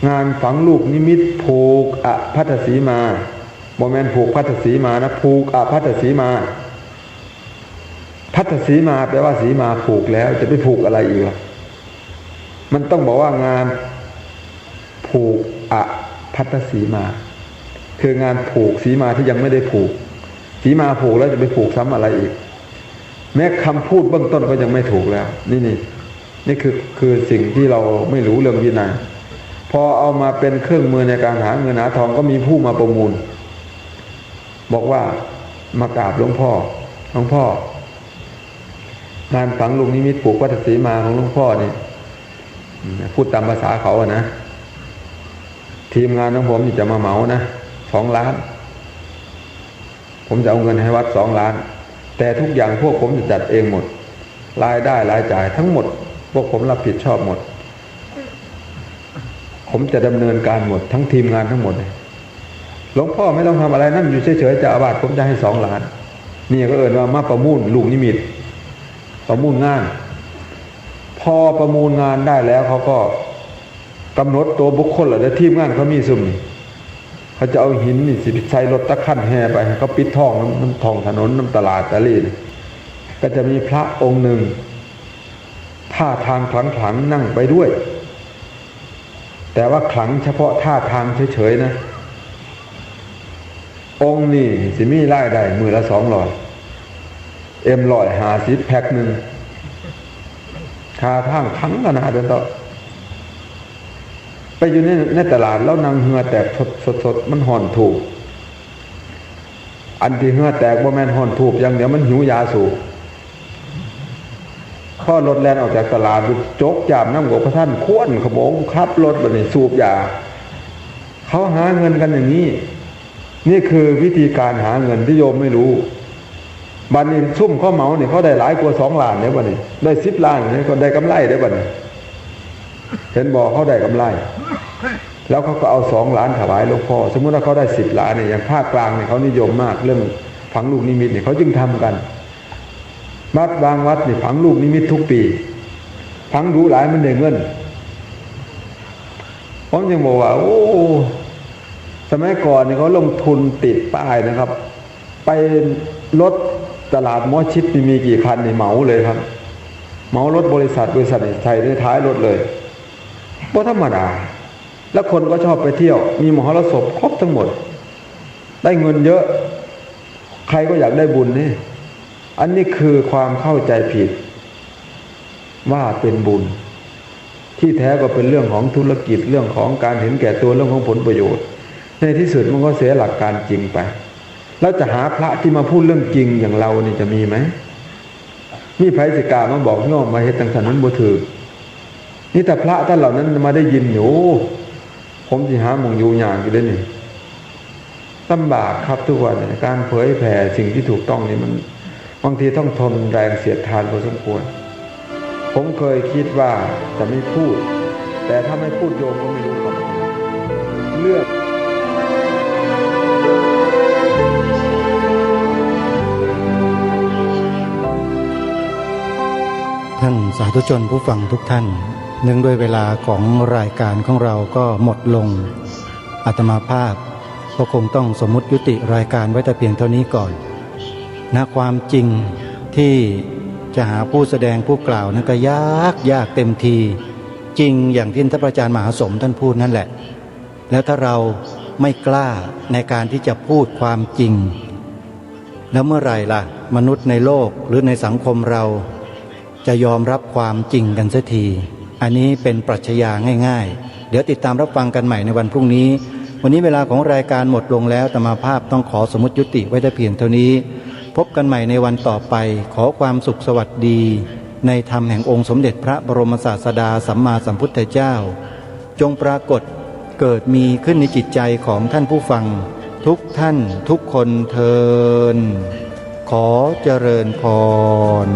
งานฝังลูกนิมิตผูกอภัตสีมาโมเมนต์ผูกภัตสีมานะผูกอภัตสีมาภัตสีมาแปลว่าสีมาผูกแล้วจะไปผูกอะไรอีกล่ะมันต้องบอกว่างานผูกอภัตสีมาคืองานผูกสีมาที่ยังไม่ได้ผูกสีมาผูกแล้วจะไปผูกซ้ำอะไรอีกแม้คำพูดเบื้องต้นก็ยังไม่ถูกแล้วนี่คือสิ่งที่เราไม่รู้เรื่องวินัยพอเอามาเป็นเครื่องมือในการหาเงินหาทองก็มีผู้มาประมูลบอกว่ามากราบหลวงพ่องานฝังลูกนิมิตผูกวัตสีมาของหลวงพ่อนี่พูดตามภาษาเขาอะนะท ทีมงานของผมนี่จะมาเหมานะ2 ล้านผมจะเอาเงินให้วัด2 ล้านแต่ทุกอย่างพวกผมจะจัดเองหมดรายได้รายจ่ายทั้งหมดพวกผมรับผิดชอบหมดผมจะดำเนินการหมดทั้งทีมงานทั้งหมดเลยหลวงพ่อไม่ต้องทำอะไรนั่งอยู่เฉยๆจะอาบัติผมจะให้2 ล้านนี่ก็เอิ้นว่ามาประมูลลูกนิมิตประมูลงานพอประมูลงานได้แล้วเขาก็กำหนดตัวบุคคลและทีมงานเขามีซุ่มนี่เขาจะเอาหินนี่สิใส่รถตะคั่นแห่ไปเขาปิดท้องน้ำทองถนนน้ำตลาดตะลีก็จะมีพระองค์หนึ่งท่าทางขลังๆนั่งไปด้วยแต่ว่าขลังเฉพาะท่าทางเฉยๆนะองค์นี่สิมีรายได้มือละ200M150 แพ็คหนึ่งท่าทางทั้งขนาดนั้นต่อไปอยู่ในตลาดแล้วนางเหือแตกสดมันห่อนถูกอันที่เหือแตกบ่แม่นห่อนถูกอย่างเดียวมันหิวยาสูบข้อรถแล่นออกจากตลาดจกจามน้ำกบพระท่านควนขโมงขับรถแบบนี้สูบยาเขาหาเงินกันอย่างนี้นี่คือวิธีการหาเงินที่โยมไม่รู้บัดนี้ซุ่มข้อเหมาเนี่ยเขาได้หลายกว่า2 ล้านเนี่ยบัดนี้ได้10 ล้านเนี่ยก็ได้กำไรได้บัดนี้เห็นบอกเขาได้กำไรแล้วเขาก็เอา2 ล้านถวายหลวงพ่อสมมุติว่าเขาได้10 ล้านเนี่ยอย่างภาคกลางเนี่ยเขานิยมมากเรื่องฝังลูกนิมิตเนี่ยเขาจึงทำกันวัดบางวัดเนี่ยฝังลูกนิมิตทุกปีฝังดูหลายมันได้เงินผมยังบอกว่าโอ้สมัยก่อนเนี่ยเขาลงทุนติดป้ายนะครับไปรถตลาดหมอชิดมีกี่คันเนี่ยเหมาเลยครับเหมารถบริษัทใส่ในท้ายรถเลยเพราะธรรมดาแล้วคนก็ชอบไปเที่ยวมีมหรสพครบทั้งหมดได้เงินเยอะใครก็อยากได้บุญนี่อันนี้คือความเข้าใจผิดว่าเป็นบุญที่แท้ก็เป็นเรื่องของธุรกิจเรื่องของการเห็นแก่ตัวเรื่องของผลประโยชน์ในที่สุดมันก็เสียหลักการจริงไปแล้วจะหาพระที่มาพูดเรื่องจริงอย่างเรานี่จะมีไหมมีไผสิกามาบอกน้อมมาเฮ็ดต่างๆนั้นบ่ถือนี่แต่พระท่านเหล่านั้นมาได้ยินอยู่ผมสิหาหม่องอยู่ยากอยู่เด้นี่ลำบากครับทุกวันการเผยแผ่สิ่งที่ถูกต้องนี่มันบางทีต้องทนแรงเสียดทานพอสมควรผมเคยคิดว่าจะไม่พูดแต่ถ้าไม่พูดโยมก็ไม่รู้ความจริงเลือก ท่านสาธุชนผู้ฟังทุกท่านเนื่องด้วยเวลาของรายการของเราก็หมดลงอาตมาภาพก็คงต้องสมมุติยุติรายการไว้แต่เพียงเท่านี้ก่อนนะความจริงที่จะหาผู้แสดงผู้กล่าวนั้นก็ยากเต็มทีจริงอย่างที่ท่านอาจารย์มหาสมท่านพูดนั่นแหละแล้วถ้าเราไม่กล้าในการที่จะพูดความจริงแล้วเมื่อไหร่ล่ะมนุษย์ในโลกหรือในสังคมเราจะยอมรับความจริงกันเสียทีอันนี้เป็นปรัชญาง่ายๆเดี๋ยวติดตามรับฟังกันใหม่ในวันพรุ่งนี้วันนี้เวลาของรายการหมดลงแล้วอาตมาภาพต้องขอสมมุติยุติไว้แต่เพียงเท่านี้พบกันใหม่ในวันต่อไปขอความสุขสวัสดีในธรรมแห่งองค์สมเด็จพระบรมศาสดาสัมมาสัมพุทธเจ้าจงปรากฏเกิดมีขึ้นในจิตใจของท่านผู้ฟังทุกท่านทุกคนเทอญขอเจริญพร